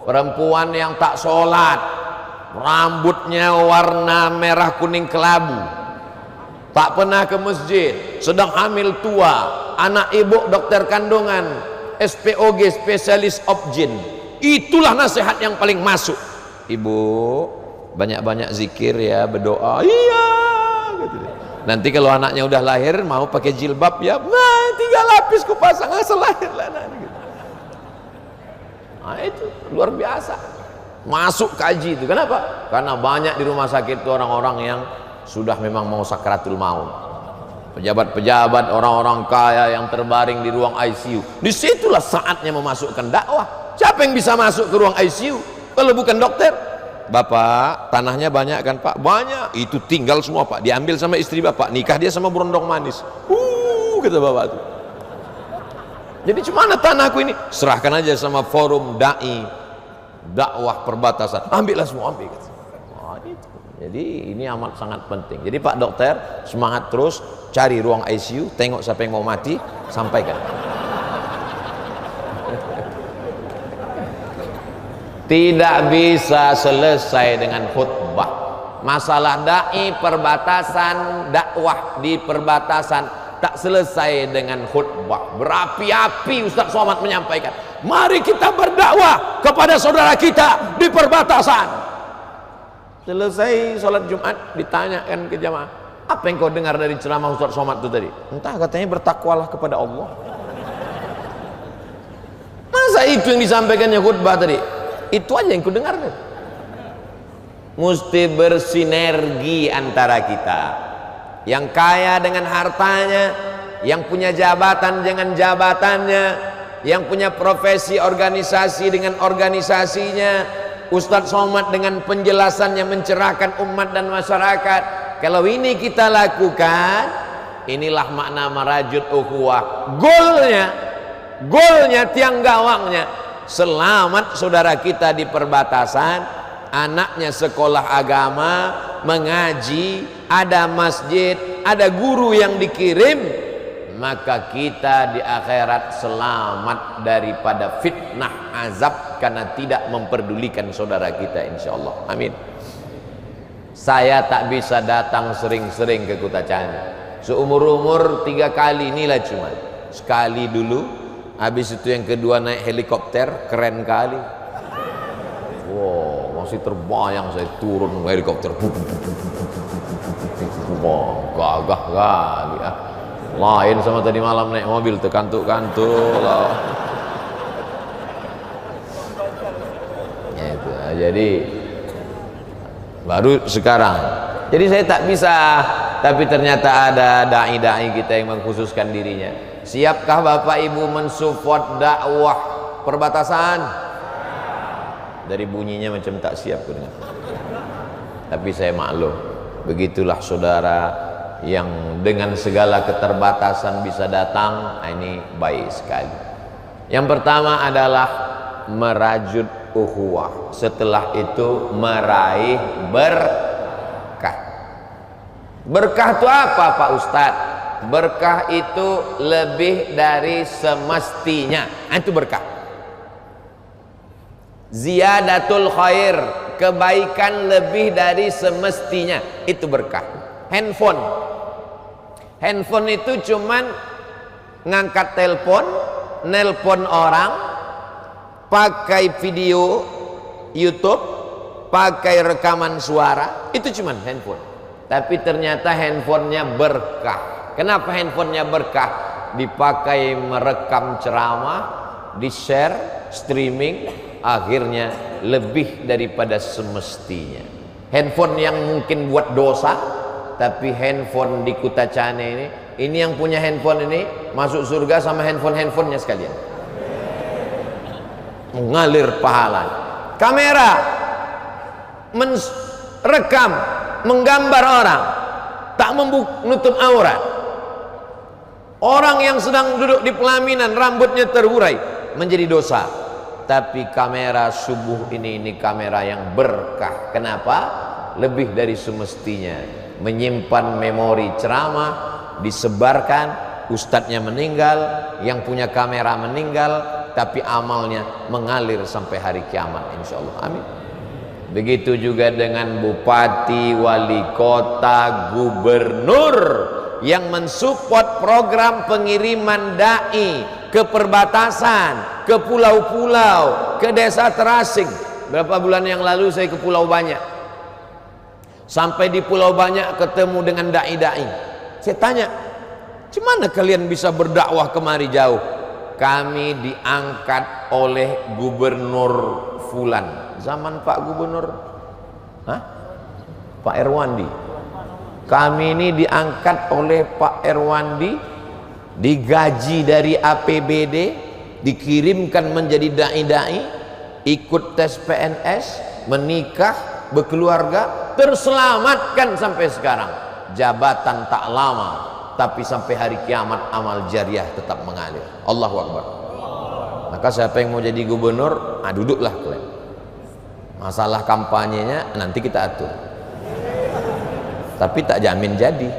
perempuan yang tak sholat, rambutnya warna merah kuning kelabu, tak pernah ke masjid, sedang hamil tua, anak ibu dokter kandungan, SPOG, spesialis obgyn. Itulah nasihat yang paling masuk. Ibu banyak-banyak zikir ya, berdoa. Iya gitu. Nanti kalau anaknya udah lahir mau pakai jilbab ya, nah 3 lapis ku pasang asal lahir lah gitu. Nah itu luar biasa. Masuk kaji itu. Kenapa? Karena banyak di rumah sakit itu orang-orang yang sudah memang mau sakratul maut. Pejabat-pejabat, orang-orang kaya yang terbaring di ruang ICU. Disitulah saatnya memasukkan dakwah. Siapa yang bisa masuk ke ruang ICU kalau bukan dokter? Bapak, tanahnya banyak kan Pak? Banyak. Itu tinggal semua Pak. Diambil sama istri Bapak. Nikah dia sama berondong manis. Kata Bapak itu. Jadi cuma tanahku ini? Serahkan aja sama forum da'i dakwah perbatasan. Ambillah semua, ambil. Nah, itu. Jadi ini amat sangat penting. Jadi Pak Dokter semangat terus, cari ruang ICU, tengok siapa yang mau mati, sampaikan. Tidak bisa selesai dengan khutbah. Masalah dai perbatasan, dakwah di perbatasan tak selesai dengan khutbah. Berapi-api Ustaz Somad menyampaikan, mari kita berdakwah kepada saudara kita di perbatasan. Selesai sholat Jumat ditanyakan ke jamaah, apa yang kau dengar dari ceramah Ustaz Somad itu tadi? Entah, katanya bertakwalah kepada Allah. Masa itu yang disampaikannya khutbah tadi? Itu aja yang ku dengar tadi. Mesti bersinergi antara kita, yang kaya dengan hartanya, yang punya jabatan dengan jabatannya, yang punya profesi organisasi dengan organisasinya. Ustadz Somad dengan penjelasannya mencerahkan umat dan masyarakat. Kalau ini kita lakukan, inilah makna merajut ukhuwah. Golnya tiang gawangnya, selamat saudara kita di perbatasan, anaknya sekolah agama, mengaji, ada masjid, ada guru yang dikirim, maka kita di akhirat selamat daripada fitnah azab karena tidak memperdulikan saudara kita, insyaallah. Amin. Saya tak bisa datang sering-sering ke Kutacani. Seumur-umur 3 kali, inilah cuma sekali dulu, habis itu yang kedua naik helikopter, keren kali. Wow, masih terbayang saya turun helikopter. Wah, gagah kali ya. Lain sama tadi malam naik mobil terkantuk-kantuk lah. Ya itu. Jadi baru sekarang. Jadi saya tak bisa, tapi ternyata ada dai-dai kita yang mengkhususkan dirinya. Siapkah Bapak Ibu mensupport dakwah perbatasan? Dari bunyinya macam tak siap ku dengar. Tapi saya maklum, begitulah saudara yang dengan segala keterbatasan bisa datang. Ini baik sekali. Yang pertama adalah merajut ukhuwah, setelah itu meraih berkah. Berkah itu apa Pak Ustadz? Berkah itu lebih dari semestinya. Itu berkah. Ziyadatul khair, kebaikan lebih dari semestinya, itu berkah. Handphone itu cuman ngangkat telepon, nelpon orang, pakai video YouTube, pakai rekaman suara, itu cuman handphone. Tapi ternyata handphonenya berkah. Kenapa handphonenya berkah? Dipakai merekam ceramah, di-share, streaming, akhirnya lebih daripada semestinya. Handphone yang mungkin buat dosa, tapi handphone di Kutacani ini yang punya handphone ini masuk surga sama handphonenya sekalian. Mengalir pahala. Kamera merekam, menggambar orang, tak menutup aurat. Orang yang sedang duduk di pelaminan, rambutnya terurai, menjadi dosa. Tapi kamera subuh ini kamera yang berkah. Kenapa? Lebih dari semestinya. Menyimpan memori ceramah, disebarkan, ustadznya meninggal, yang punya kamera meninggal, tapi amalnya mengalir sampai hari kiamat, insyaallah. Amin. Begitu juga dengan bupati, wali kota, gubernur yang mensupport program pengiriman dai ke perbatasan, ke pulau-pulau, ke desa terasing. Berapa bulan yang lalu saya ke Pulau Banyak. Sampai di Pulau Banyak ketemu dengan dai-dai. Saya tanya, "Gimana kalian bisa berdakwah kemari jauh?" "Kami diangkat oleh Gubernur Fulan." Zaman Pak Gubernur Pak Erwandi. "Kami ini diangkat oleh Pak Erwandi, digaji dari APBD, dikirimkan menjadi dai-dai, ikut tes PNS, menikah, berkeluarga, terselamatkan sampai sekarang. Jabatan tak lama, tapi sampai hari kiamat amal jariah tetap mengalir." Allahu Akbar. Maka siapa yang mau jadi gubernur, duduklah kalian. Masalah kampanyenya nanti kita atur, tapi tak jamin jadi.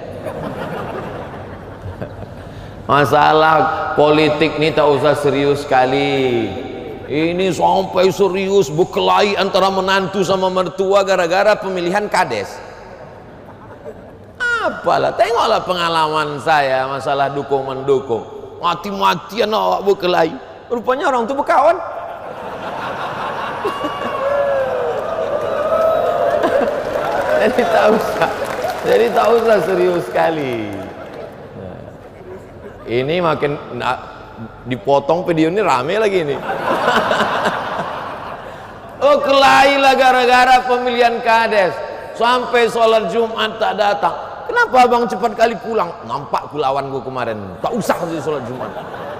Masalah politik ini tak usah serius sekali. Ini sampai serius berkelahi antara menantu sama mertua gara-gara pemilihan kades. apalah, tengoklah pengalaman saya masalah dukung mendukung, mati-matian awak berkelahi, rupanya orang itu berkawan. Jadi tak usah serius sekali. Nah, ini makin dipotong video ini rame lagi ini. Oh, kelahi lah gara-gara pemilihan kades, sampai sholat Jumat tak datang. Kenapa abang cepat kali pulang? Nampak ku lawan gua kemarin, tak usah sih sholat Jumat,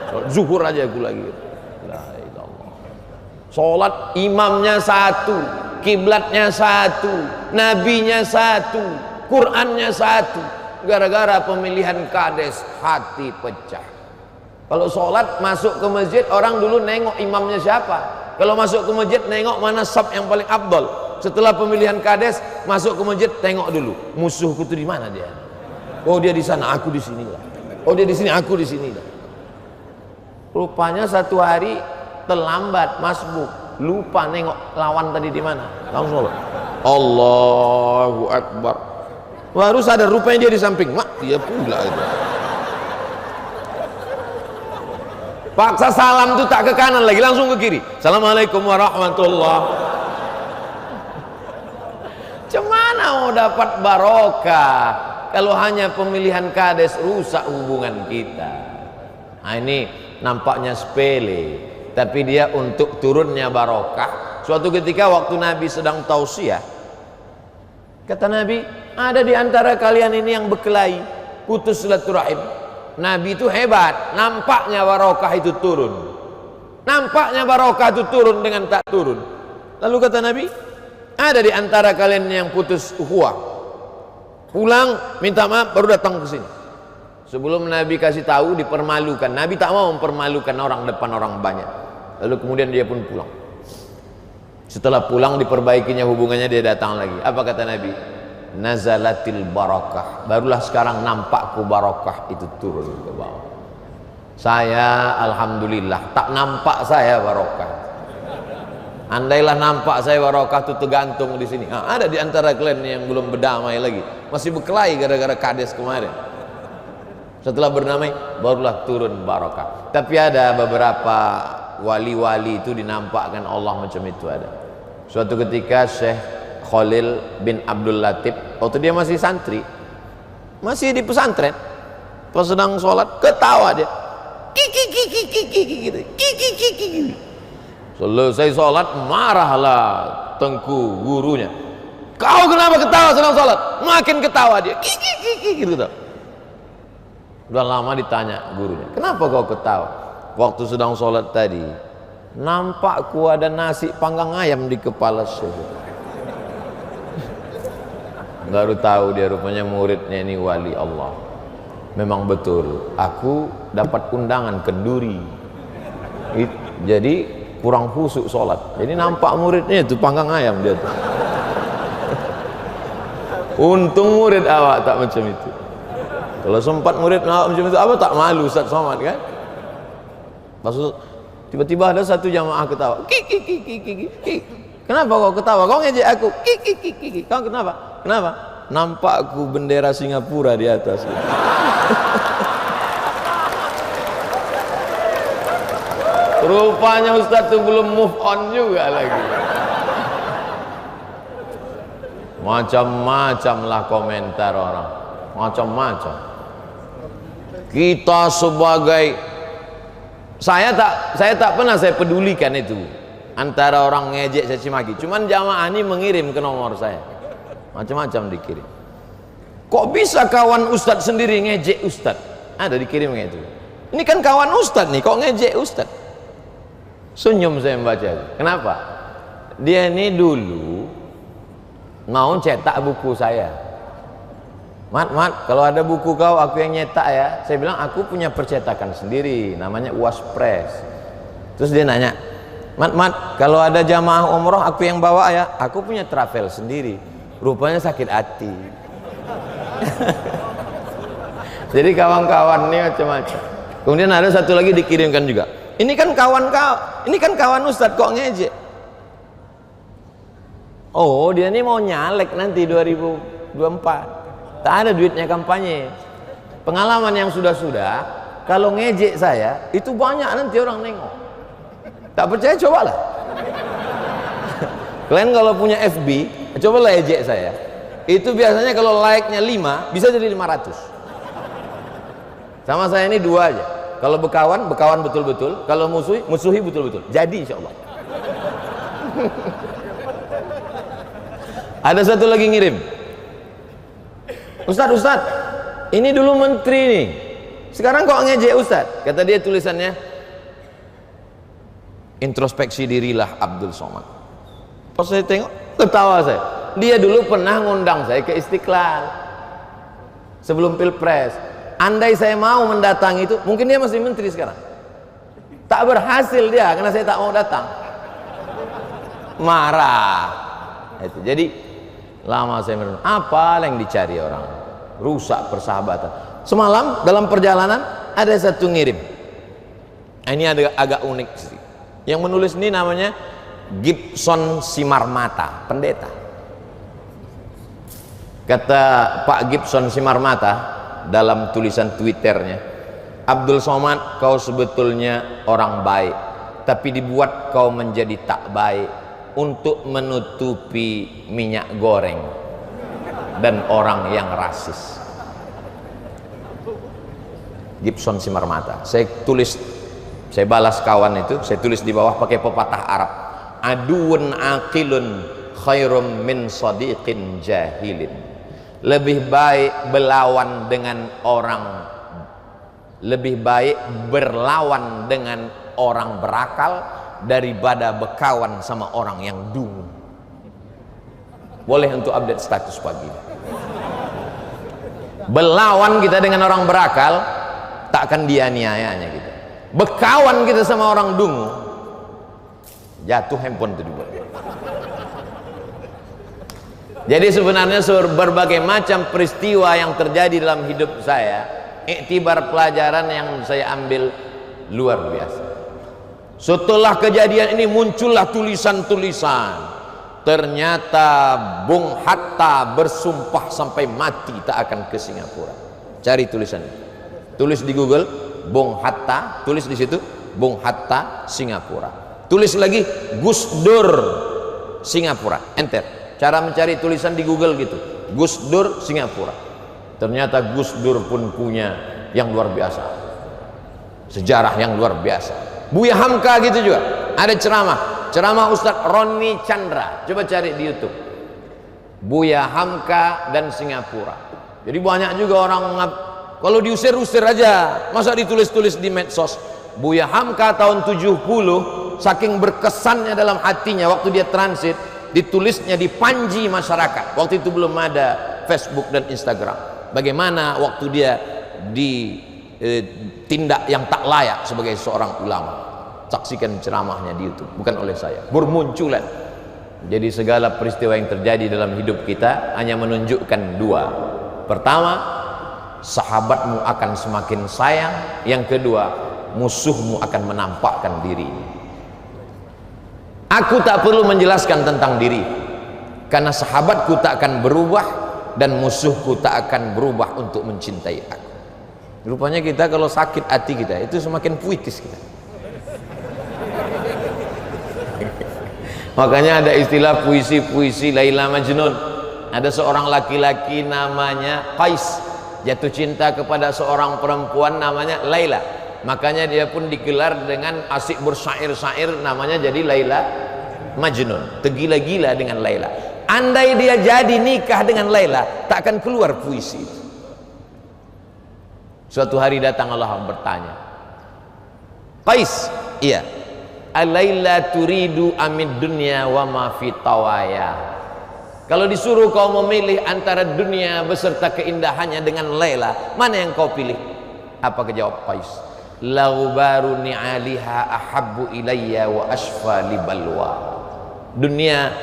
sholat zuhur aja aku lagi. La ilallah. Sholat imamnya satu, kiblatnya satu, nabinya satu, Qurannya satu. Gara-gara pemilihan kades hati pecah. Kalau sholat masuk ke masjid, orang dulu nengok imamnya siapa. Kalau masuk ke masjid nengok mana saf yang paling afdal. Setelah pemilihan kades masuk ke masjid tengok dulu musuhku itu di mana dia. Oh dia di sana, aku di sini lah. Oh dia di sini, aku di sini lah. Rupanya satu hari terlambat masbuk, lupa nengok lawan tadi di mana. Langsung Allahu Akbar. Baru sadar rupanya dia di samping. Mak dia pula itu. Paksa salam itu tak ke kanan lagi, langsung ke kiri. Assalamualaikum warahmatullahi. Cemana mau dapat barokah kalau hanya pemilihan kades rusak hubungan kita. Nah ini nampaknya sepele, tapi dia untuk turunnya barokah. Suatu ketika waktu Nabi sedang tausiah, kata Nabi, ada di antara kalian ini yang berkelahi, putus silaturahim. Nabi itu hebat, nampaknya barokah itu turun. Nampaknya barokah itu turun dengan tak turun. Lalu kata Nabi, ada di antara kalian yang putus ukhuwah, pulang minta maaf baru datang ke sini. Sebelum Nabi kasih tahu dipermalukan. Nabi tak mau mempermalukan orang depan orang banyak. Lalu kemudian dia pun pulang. Setelah pulang diperbaikinya hubungannya, dia datang lagi. Apa kata Nabi? Nazalatil barakah. Barulah sekarang nampakku barakah itu turun ke bawah. Saya alhamdulillah tak nampak saya barakah. Andailah nampak saya barakah itu tergantung di sini. Nah, ada di antara kalian yang belum berdamai lagi, masih berkelahi gara-gara kades kemarin. Setelah berdamai barulah turun barakah. Tapi ada beberapa wali-wali itu dinampakkan Allah macam itu ada. Suatu ketika Syekh Khalil bin Abdul Latif, waktu dia masih santri, masih di pesantren, pas sedang sholat ketawa dia, kiki kiki kiki gitu, kiki kiki. Selesai sholat marahlah tengku gurunya, kau kenapa ketawa sedang sholat? Makin ketawa dia, kiki kiki gitu. Udah lama ditanya gurunya, kenapa kau ketawa? Waktu sedang sholat tadi nampakku ada nasi panggang ayam di kepala Syekh. Baru tahu dia rupanya muridnya ini wali Allah. Memang betul, aku dapat undangan ke Duri, jadi kurang khusyuk sholat. Jadi nampak muridnya itu panggang ayam dia tuh. Untung murid awak tak macam itu. Kalau sempat murid awak macam itu, apa tak malu Ustaz Somad kan? Maksud tiba-tiba ada satu jamaah ketawa. Kiki. Kenapa kau ketawa? Kau ngejek aku. Kiki. Kau kenapa? Kenapa? Nampak aku bendera Singapura di atas. Rupanya Ustaz itu belum move on juga lagi. Macam-macam lah komentar orang. Macam-macam. Kita sebagai saya tak pernah saya pedulikan itu antara orang ngejek caci maki. Cuman jamaah ini mengirim ke nomor saya, macam-macam dikirim. Kok bisa kawan Ustadz sendiri ngejek Ustadz? Ada dikirim kayak itu. Ini kan kawan Ustadz nih, kok ngejek Ustadz? Senyum saya membaca. Kenapa? Dia ini dulu mau cetak buku saya. Mat, kalau ada buku kau aku yang nyetak ya. Saya bilang aku punya percetakan sendiri, namanya UAS Press. Terus dia nanya, Mat, kalau ada jamaah umroh aku yang bawa ya. Aku punya travel sendiri. Rupanya sakit hati. Jadi kawan-kawan ini macam-macam. Kemudian ada satu lagi dikirimkan juga. Ini kan kawan kau, ini kan kawan Ustadz kok ngejek. Oh dia ini mau nyalek nanti 2024. Tak ada duitnya kampanye. Pengalaman yang sudah-sudah, kalau ngejek saya itu banyak nanti orang nengok. Tak percaya cobalah. Kalian kalau punya FB, cobalah ejek saya. Itu biasanya kalau like-nya 5 bisa jadi 500. Sama saya ini 2 aja. Kalau berkawan betul-betul. Kalau musuhi betul-betul. Jadi insya Allah. Ada satu lagi ngirim, Ustadz, ini dulu menteri nih, sekarang kok ngejek Ustadz? Kata dia tulisannya, introspeksi dirilah Abdul Somad. Pas saya tengok, ketawa saya. Dia dulu pernah ngundang saya ke Istiqlal sebelum Pilpres. Andai saya mau mendatangi itu, mungkin dia masih menteri sekarang. Tak berhasil dia, karena saya tak mau datang. Marah. Itu. Jadi lama saya merenung, apa yang dicari orang? Rusak persahabatan. Semalam dalam perjalanan ada satu ngirim. Ini agak unik sih. Yang menulis ini namanya Gibson Simarmata, pendeta. Kata Pak Gibson Simarmata dalam tulisan Twitternya, Abdul Somad, kau sebetulnya orang baik, tapi dibuat kau menjadi tak baik untuk menutupi minyak goreng dan orang yang rasis. Gibson Simarmata. Saya balas kawan itu, saya tulis di bawah pakai pepatah Arab, aduun aqilun khairum min sadiqin jahilin. Lebih baik berlawan dengan orang, lebih baik berlawan dengan orang berakal daripada berkawan sama orang yang dungu. Boleh untuk update status pagi. Berlawan kita dengan orang berakal, tak akan dianiayanya kita. Berkawan kita sama orang dungu, jatuh handphone itu dibuat. Jadi sebenarnya berbagai macam peristiwa yang terjadi dalam hidup saya, iktibar pelajaran yang saya ambil luar biasa. Setelah kejadian ini muncullah tulisan-tulisan. Ternyata Bung Hatta bersumpah sampai mati tak akan ke Singapura. Cari tulisannya. Tulis di Google Bung Hatta, tulis di situ Bung Hatta Singapura. Tulis lagi Gus Dur Singapura. Enter. Cara mencari tulisan di Google gitu, Gus Dur Singapura. Ternyata Gus Dur pun punya yang luar biasa, sejarah yang luar biasa. Buya Hamka gitu juga, ada ceramah Ustadz Roni Chandra. Coba cari di YouTube, Buya Hamka dan Singapura. Jadi banyak juga orang kalau diusir-usir aja, masa ditulis-tulis di medsos. Buya Hamka tahun 70, saking berkesannya dalam hatinya waktu dia transit, ditulisnya di panji masyarakat. Waktu itu belum ada Facebook dan Instagram. Bagaimana waktu dia ditindak yang tak layak sebagai seorang ulama. Saksikan ceramahnya di YouTube, bukan oleh saya. Bermunculan. Jadi segala peristiwa yang terjadi dalam hidup kita hanya menunjukkan dua. Pertama, sahabatmu akan semakin sayang. Yang kedua, musuhmu akan menampakkan diri. Aku tak perlu menjelaskan tentang diri, karena sahabatku tak akan berubah dan musuhku tak akan berubah untuk mencintai aku. Rupanya kita kalau sakit hati kita itu semakin puitis kita. Makanya ada istilah puisi-puisi Laila Majnun. Ada seorang laki-laki namanya Qais, jatuh cinta kepada seorang perempuan namanya Laila. Makanya dia pun digelar dengan asik bersyair-syair, namanya jadi Laila Majnun, tergila-gila dengan Laila. Andai dia jadi nikah dengan Laila, tak akan keluar puisi itu. Suatu hari datang Allah bertanya, Qais, iya, Alaila turidu amid dunya wa ma fi tawaya. Kalau disuruh kau memilih antara dunia beserta keindahannya dengan Laila, mana yang kau pilih? Apa kejawab Qais? Laubaru ni'aliha ahabbu ilayya wa ashfa li balwa. Dunia,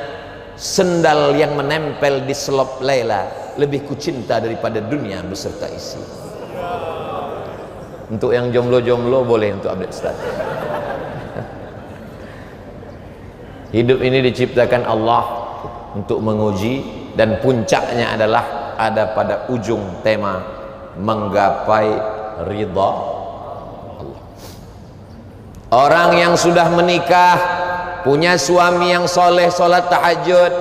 sendal yang menempel di selop Laila lebih kucinta daripada dunia beserta isi. Untuk yang jomblo-jomblo boleh untuk update status. Hidup ini diciptakan Allah untuk menguji, dan puncaknya adalah ada pada ujung tema menggapai ridha Allah. Orang yang sudah menikah, punya suami yang soleh, sholat tahajud,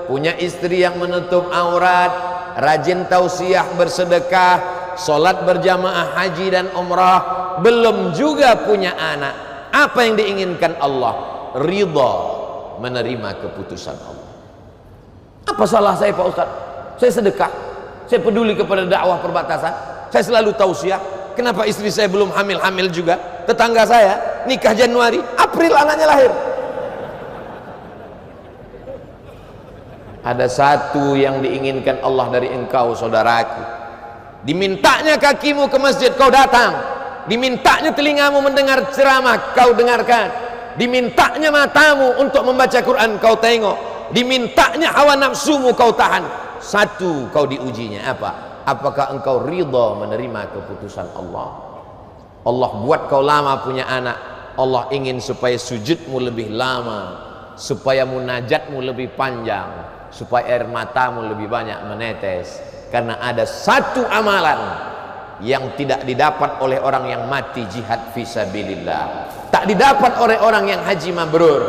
punya istri yang menutup aurat, rajin tausiah, bersedekah, sholat berjamaah haji dan umrah, belum juga punya anak. Apa yang diinginkan Allah? Ridha, menerima keputusan Allah. Apa salah saya Pak Ustaz? Saya sedekah, saya peduli kepada dakwah perbatasan, saya selalu tausiah. Kenapa istri saya belum hamil-hamil juga? Tetangga saya nikah Januari, April anaknya lahir. Ada satu yang diinginkan Allah dari engkau saudaraku. Dimintanya kakimu ke masjid, kau datang. Dimintanya telingamu mendengar ceramah, kau dengarkan. Dimintanya matamu untuk membaca Quran, kau tengok. Dimintanya hawa nafsumu, kau tahan. Satu kau diujinya, apa? Apakah engkau ridha menerima keputusan Allah? Allah buat kau lama punya anak, Allah ingin supaya sujudmu lebih lama, supaya munajatmu lebih panjang, supaya air matamu lebih banyak menetes. Karena ada satu amalan yang tidak didapat oleh orang yang mati jihad fisabilillah, tak didapat oleh orang yang haji mabrur,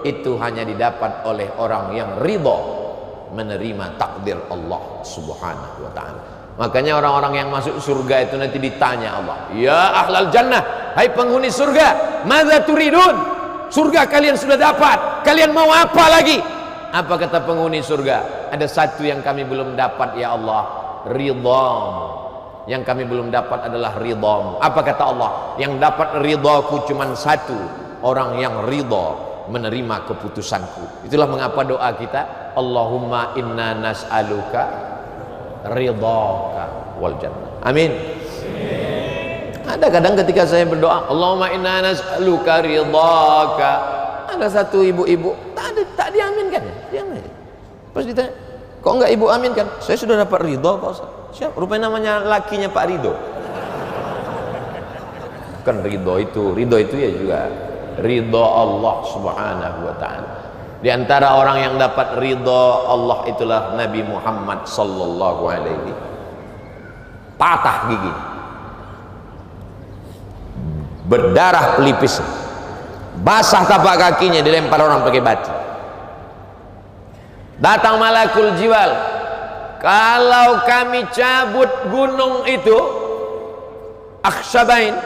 itu hanya didapat oleh orang yang ridha menerima takdir Allah subhanahu wa ta'ala. Makanya orang-orang yang masuk surga itu nanti ditanya Allah, ya ahlal jannah, hai penghuni surga, madza turidun? Surga kalian sudah dapat, kalian mau apa lagi? Apa kata penghuni surga? Ada satu yang kami belum dapat ya Allah, ridhamu. Yang kami belum dapat adalah ridhamu. Apa kata Allah? Yang dapat ridhaku cuma satu, orang yang ridha menerima keputusanku. Itulah mengapa doa kita, Allahumma inna nas'aluka ridhaka wal jannah. Amin. Ada kadang ketika saya berdoa, Allahumma inna nas'aluka ridhaka, ada satu ibu-ibu tak diaminkan ya, diam aja. Pas ditanya, kok enggak ibu aminkan? Saya sudah dapat ridho Pak Ustaz. Siapa? Rupanya namanya lakinya Pak Ridho. Bukan ridho itu ya juga ridho Allah subhanahu wa ta'ala. Di antara orang yang dapat ridho Allah itulah Nabi Muhammad sallallahu alaihi. Patah gigi, berdarah pelipis, basah tapak kakinya, dilempar orang pakai batu. Datang malakul jiwal, kalau kami cabut gunung itu, Akhshabain,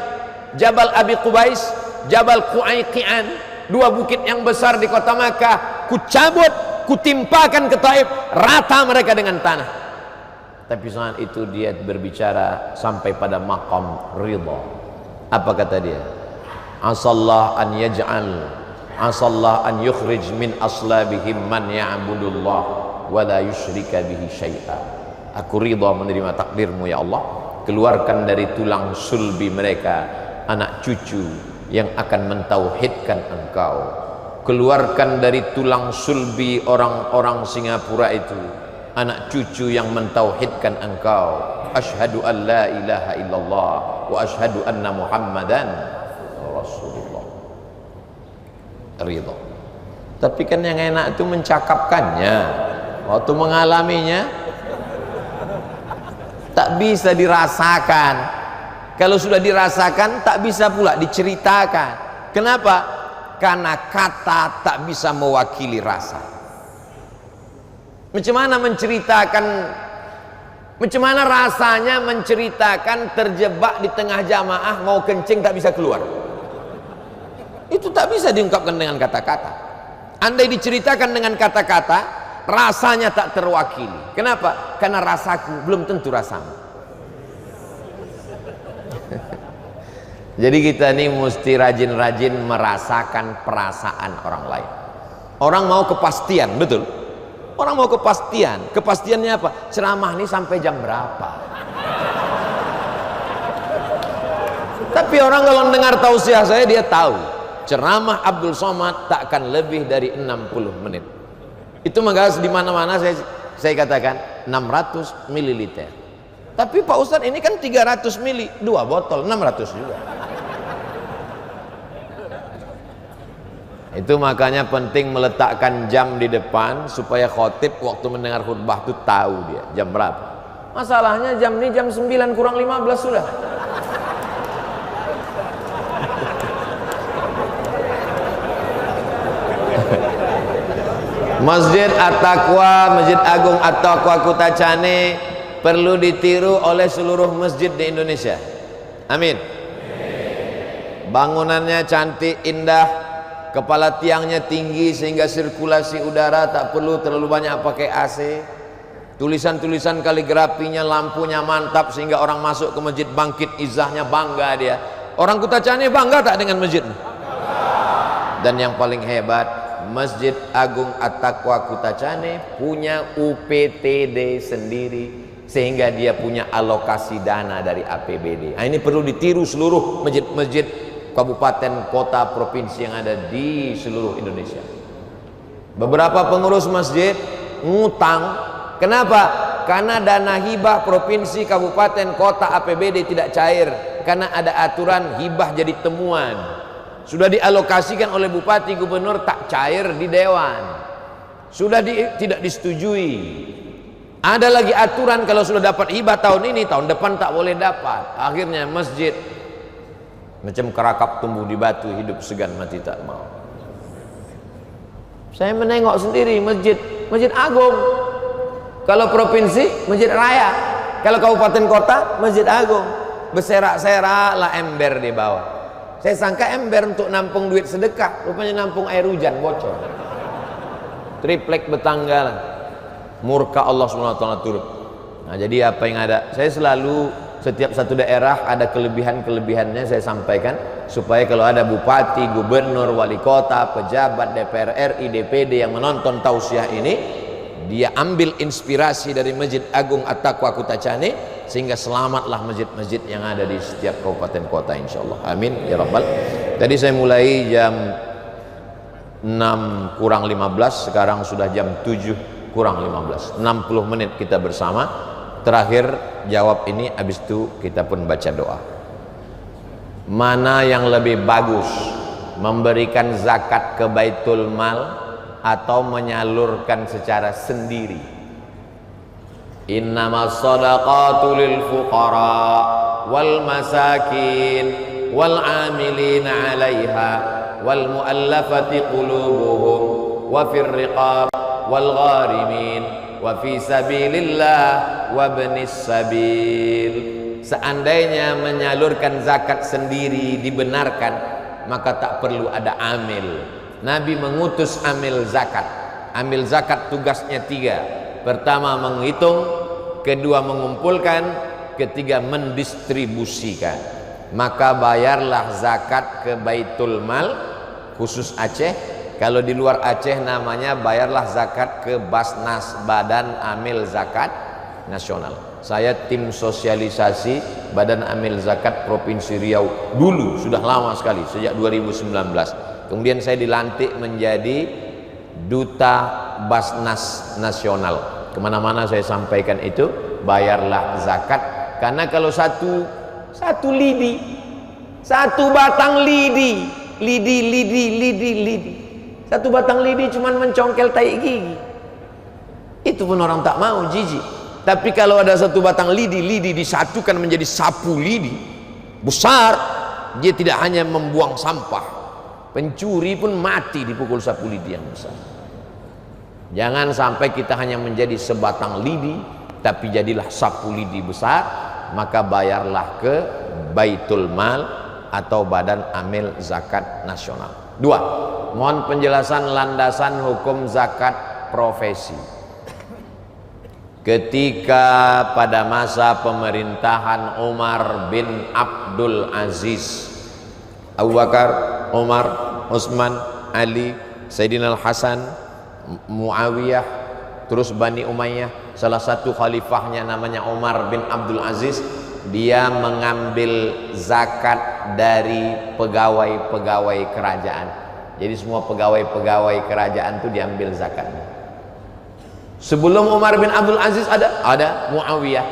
Jabal Abi Qubais, Jabal Qu'aiqian, dua bukit yang besar di kota Makkah, ku cabut, ku timpakan ke Taif, rata mereka dengan tanah. Tapi saat itu dia berbicara sampai pada maqam ridha. Apa kata dia? Asallah an yaj'al, asallah an yukhrij min aslabihim man ya'budullah wa la yusyrika bihi syai'a. Aku ridha menerima takdirmu ya Allah, keluarkan dari tulang sulbi mereka anak cucu yang akan mentauhidkan engkau. Keluarkan dari tulang sulbi orang-orang Singapura itu anak cucu yang mentauhidkan engkau. Asyhadu an la ilaha illallah wa asyhadu anna Muhammadan Rasulullah. Ridha. Tapi kan yang enak itu mencakapkannya, waktu mengalaminya tak bisa dirasakan. Kalau sudah dirasakan tak bisa pula diceritakan. Kenapa? Karena kata tak bisa mewakili rasa. Macam mana menceritakan, macam mana rasanya menceritakan terjebak di tengah jamaah mau kencing tak bisa keluar? Itu tak bisa diungkapkan dengan kata-kata. Andai diceritakan dengan kata-kata, rasanya tak terwakili. Kenapa? Karena rasaku belum tentu rasamu. Jadi kita ini mesti rajin-rajin merasakan perasaan orang lain. Orang mau kepastian, betul? Orang mau kepastian. Kepastiannya apa? Ceramah ini sampai jam berapa? Tapi orang kalau mendengar tausiah saya, dia tahu ceramah Abdul Somad tak akan lebih dari 60 menit. Itu maka di mana-mana saya katakan 600 ml. Tapi Pak Ustadz ini kan 300 mili, 2 botol 600 juga. Itu makanya penting meletakkan jam di depan supaya khotib waktu mendengar khutbah itu tahu dia jam berapa. Masalahnya jam ini jam 9 kurang 15 sudah. Masjid At-Taqwa, Masjid Agung At-Taqwa Kutacane perlu ditiru oleh seluruh masjid di Indonesia. Amin. Bangunannya cantik, indah, kepala tiangnya tinggi sehingga sirkulasi udara tak perlu terlalu banyak pakai AC. Tulisan-tulisan kaligrafinya, lampunya mantap sehingga orang masuk ke masjid bangkit izahnya, bangga dia. Orang Kutacane bangga tak dengan masjid? Dan yang paling hebat, Masjid Agung At-Taqwa Kutacane punya UPTD sendiri sehingga dia punya alokasi dana dari APBD. Nah, ini perlu ditiru seluruh masjid-masjid kabupaten, kota, provinsi yang ada di seluruh Indonesia. Beberapa pengurus masjid ngutang. Kenapa? Karena dana hibah provinsi, kabupaten, kota, APBD tidak cair karena ada aturan hibah jadi temuan. Sudah dialokasikan oleh bupati, gubernur, tak cair di dewan. Sudah tidak disetujui. Ada lagi aturan kalau sudah dapat hibah tahun ini, tahun depan tak boleh dapat. Akhirnya masjid macam kerakap tumbuh di batu, hidup segan mati tak mau. Saya menengok sendiri Masjid Agung. Kalau provinsi, Masjid Raya. Kalau kabupaten kota, Masjid Agung. Berserak-serak lah ember di bawah. Saya sangka ember untuk nampung duit sedekah, rupanya nampung air hujan bocor. Triplek betanggalan. Murka Allah SWT turut. Nah, jadi apa yang ada? Saya selalu setiap satu daerah ada kelebihan-kelebihannya saya sampaikan supaya kalau ada bupati, gubernur, wali kota, pejabat, DPR RI, DPD yang menonton tausiah ini, dia ambil inspirasi dari Masjid Agung At-Taqwa Kutacane sehingga selamatlah masjid-masjid yang ada di setiap kabupaten kota, insyaallah. Amin ya rabbal. Tadi saya mulai jam 6 kurang 15, sekarang sudah jam 7 kurang 15. 60 menit kita bersama. Terakhir jawab ini, habis itu kita pun baca doa. Mana yang lebih bagus, memberikan zakat ke Baitul Mal atau menyalurkan secara sendiri? Innamas shadaqatu lil fuqara wal masakin wal amilina 'alaiha wal muallafati qulubuhum wa fir riqab wal gharimin wa fi sabilillah wa ibnis sabil. Seandainya menyalurkan zakat sendiri dibenarkan, maka tak perlu ada amil. Nabi mengutus amil zakat. Amil zakat tugasnya 3. Pertama menghitung, kedua mengumpulkan, ketiga mendistribusikan. Maka bayarlah zakat ke Baitul Mal khusus Aceh. Kalau di luar Aceh namanya bayarlah zakat ke Basnas, Badan Amil Zakat Nasional. Saya tim sosialisasi Badan Amil Zakat Provinsi Riau dulu, sudah lama sekali, sejak 2019. Kemudian saya dilantik menjadi Duta Basnas Nasional. Kemana-mana saya sampaikan itu, bayarlah zakat. Karena kalau satu lidi, satu batang lidi, satu batang lidi cuman mencongkel tai gigi, itu pun orang tak mau, jijik. Tapi kalau ada satu batang lidi disatukan menjadi sapu lidi besar, dia tidak hanya membuang sampah, pencuri pun mati dipukul sapu lidi yang besar. Jangan sampai kita hanya menjadi sebatang lidi, tapi jadilah sapu lidi besar. Maka bayarlah ke Baitul Mal atau Badan Amil Zakat Nasional. 2. Mohon penjelasan landasan hukum zakat profesi. Ketika pada masa pemerintahan Umar bin Abdul Aziz, Abu Bakar, Umar, Utsman, Ali, Sayyidina Al-Hasan, Muawiyah, terus Bani Umayyah, salah satu khalifahnya namanya Umar bin Abdul Aziz, dia mengambil zakat dari pegawai-pegawai kerajaan. Jadi semua pegawai-pegawai kerajaan itu diambil zakatnya. Sebelum Umar bin Abdul Aziz ada Muawiyah,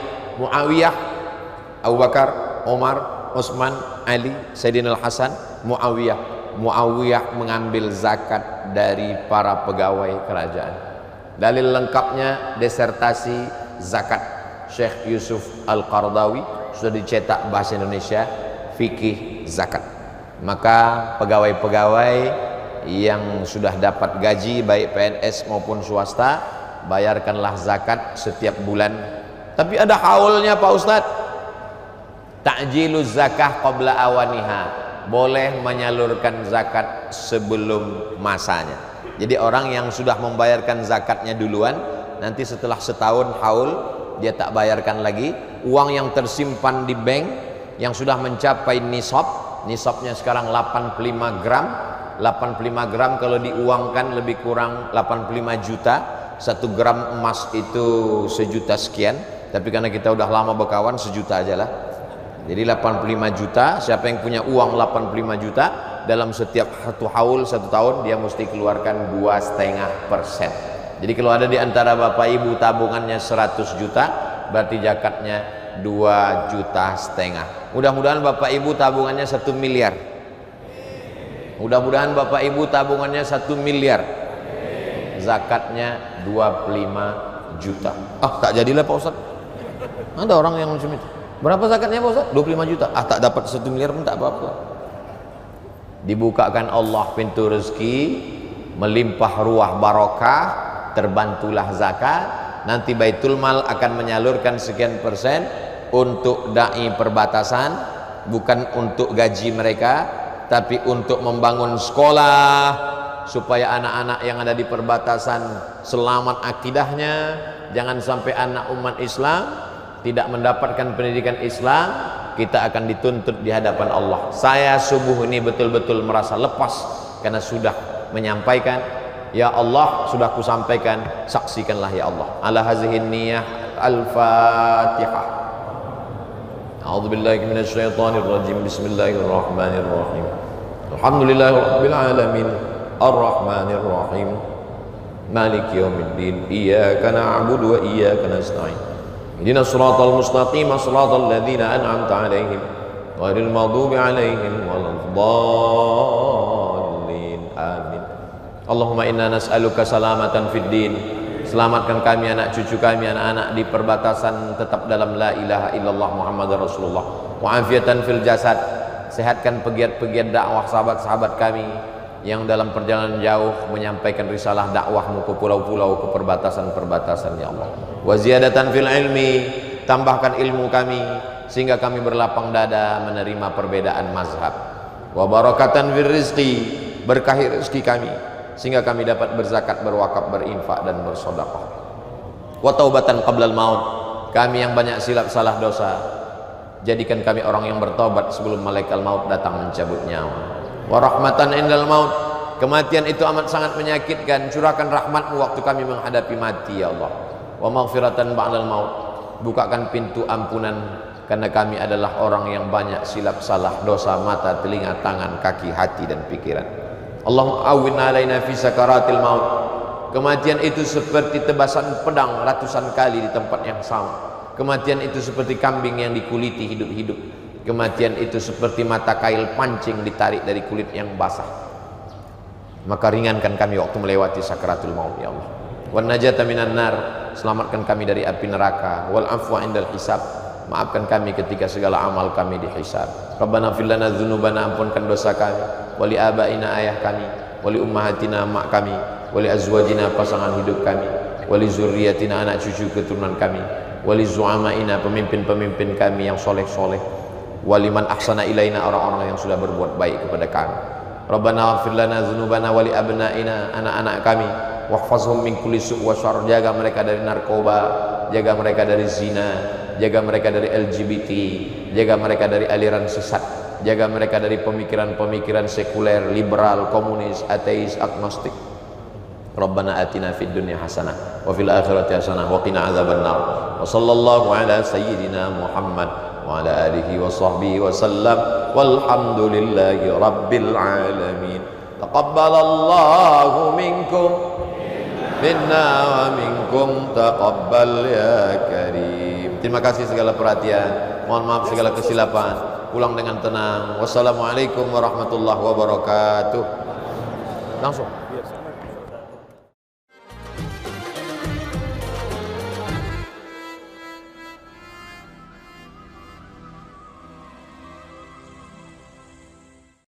Abu Bakar, Umar, Utsman, Ali, Sayyidina Al-Hasan, Muawiyah mengambil zakat dari para pegawai kerajaan. Dalil lengkapnya disertasi zakat Syekh Yusuf Al-Qardawi, sudah dicetak bahasa Indonesia, fikih zakat. Maka pegawai-pegawai yang sudah dapat gaji baik PNS maupun swasta, bayarkanlah zakat setiap bulan. Tapi ada haulnya Pak Ustadz. Ta'jiluz zakah qabla awaniha, boleh menyalurkan zakat sebelum masanya. Jadi orang yang sudah membayarkan zakatnya duluan, nanti setelah setahun haul dia tak bayarkan lagi. Uang yang tersimpan di bank yang sudah mencapai nisab, nisabnya sekarang 85 gram. 85 gram kalau diuangkan lebih kurang 85 juta. 1 gram emas itu 1 juta sekian, tapi karena kita udah lama berkawan, 1 juta aja lah. Jadi 85 juta, siapa yang punya uang 85 juta, dalam setiap satu haul 1 tahun dia mesti keluarkan 2,5%. Jadi kalau ada di antara bapak ibu tabungannya 100 juta, berarti zakatnya 2,5 juta. Mudah-mudahan bapak ibu tabungannya 1 miliar. Mudah-mudahan bapak ibu tabungannya 1 miliar. Zakatnya 25 juta. Ah, tak jadilah Pak Ustaz. Ada orang yang macam itu. Berapa zakatnya Pak Ustaz? 25 juta. Ah, tak dapat 1 miliar pun tak apa-apa. Dibukakan Allah pintu rezeki, melimpah ruah barokah, terbantulah zakat. Nanti Baitul Mal akan menyalurkan sekian persen untuk dai perbatasan, bukan untuk gaji mereka, tapi untuk membangun sekolah supaya anak-anak yang ada di perbatasan selamat akidahnya. Jangan sampai anak umat Islam tidak mendapatkan pendidikan Islam, kita akan dituntut di hadapan Allah. Saya subuh ini betul-betul merasa lepas karena sudah menyampaikan, ya Allah, sudah kusampaikan, saksikanlah ya Allah. Ala hazihin niyah. Al-Fatihah. A'udzubillahi minasyaitonir rajim. Bismillahirrahmanirrahim. Alhamdulillahirabbil alamin. Ar-Rahmanir Rahim. Maliki yaumiddin. Iyyaka na'budu wa iyyaka nasta'in. Ihdinas siratal mustaqim, siratal ladzina an'amta 'alaihim ghairil maghdubi 'alaihim waladdallin. Amin. Allahumma inna nas'aluka salamatan fid din. Selamatkan kami, anak cucu kami, anak-anak di perbatasan tetap dalam la ilaha illallah Muhammadar Rasulullah. Wa afiatan fil jasad. Sehatkan pegiat-pegiat dakwah sahabat-sahabat kami yang dalam perjalanan jauh menyampaikan risalah dakwahmu ke pulau-pulau, ke perbatasan-perbatasan ya Allah. Wa ziyadatan fil ilmi, tambahkan ilmu kami sehingga kami berlapang dada menerima perbedaan mazhab. Wa barakatan fil rizqi, berkahi rezeki kami sehingga kami dapat berzakat, berwakaf, berinfak dan bersedekah. Wa taubatan qablal maut, kami yang banyak silap salah dosa, jadikan kami orang yang bertobat sebelum malaikat maut datang mencabut nyawa. Wa rahmatan indal maut, kematian itu amat sangat menyakitkan, curahkan rahmatmu waktu kami menghadapi mati ya Allah. Wa maghfiratan ba'dal maut, bukakan pintu ampunan karena kami adalah orang yang banyak silap salah dosa mata, telinga, tangan, kaki, hati dan pikiran. Allahumma awwin alaina fi sakaratil maut, kematian itu seperti tebasan pedang ratusan kali di tempat yang sama. Kematian itu seperti kambing yang dikuliti hidup-hidup. Kematian itu seperti mata kail pancing ditarik dari kulit yang basah. Maka ringankan kami waktu melewati sakaratul maut ya Allah. Wan najata minan nar, selamatkan kami dari api neraka. Wal afwa indal hisab, maafkan kami ketika segala amal kami dihisab. Rabbana fil lana dzunubana, ampunkan dosa kami. Wali abaina, ayah kami. Wali ummahatina, mak kami. Wali azwajina, pasangan hidup kami. Wali zurriyatina, anak cucu keturunan kami. Wali zu'amaina, pemimpin-pemimpin kami yang soleh-soleh. Waliman ahsana ilaina, orang-orang yang sudah berbuat baik kepada kami. Rabbana ighfir lana dzunubana wali abnaina, anak-anak kami. Wahfazhum min kulli su' wa syarr, jaga mereka dari narkoba, jaga mereka dari zina, jaga mereka dari LGBT, jaga mereka dari aliran sesat, jaga mereka dari pemikiran-pemikiran sekuler, liberal, komunis, ateis, agnostik. Rabbana atina fid dunya hasanah wa fil akhirati hasanah wa qina adzabannar. Wa sallallahu ala sayyidina Muhammad wa ala alihi wa sahbihi wa sallam, walhamdulillahi rabbil alamin. Taqabbalallahu minkum minna wa minkum taqabbal ya karim. Terima kasih segala perhatian, mohon maaf segala kesilapan, pulang dengan tenang. Wassalamualaikum warahmatullahi wabarakatuh. Langsung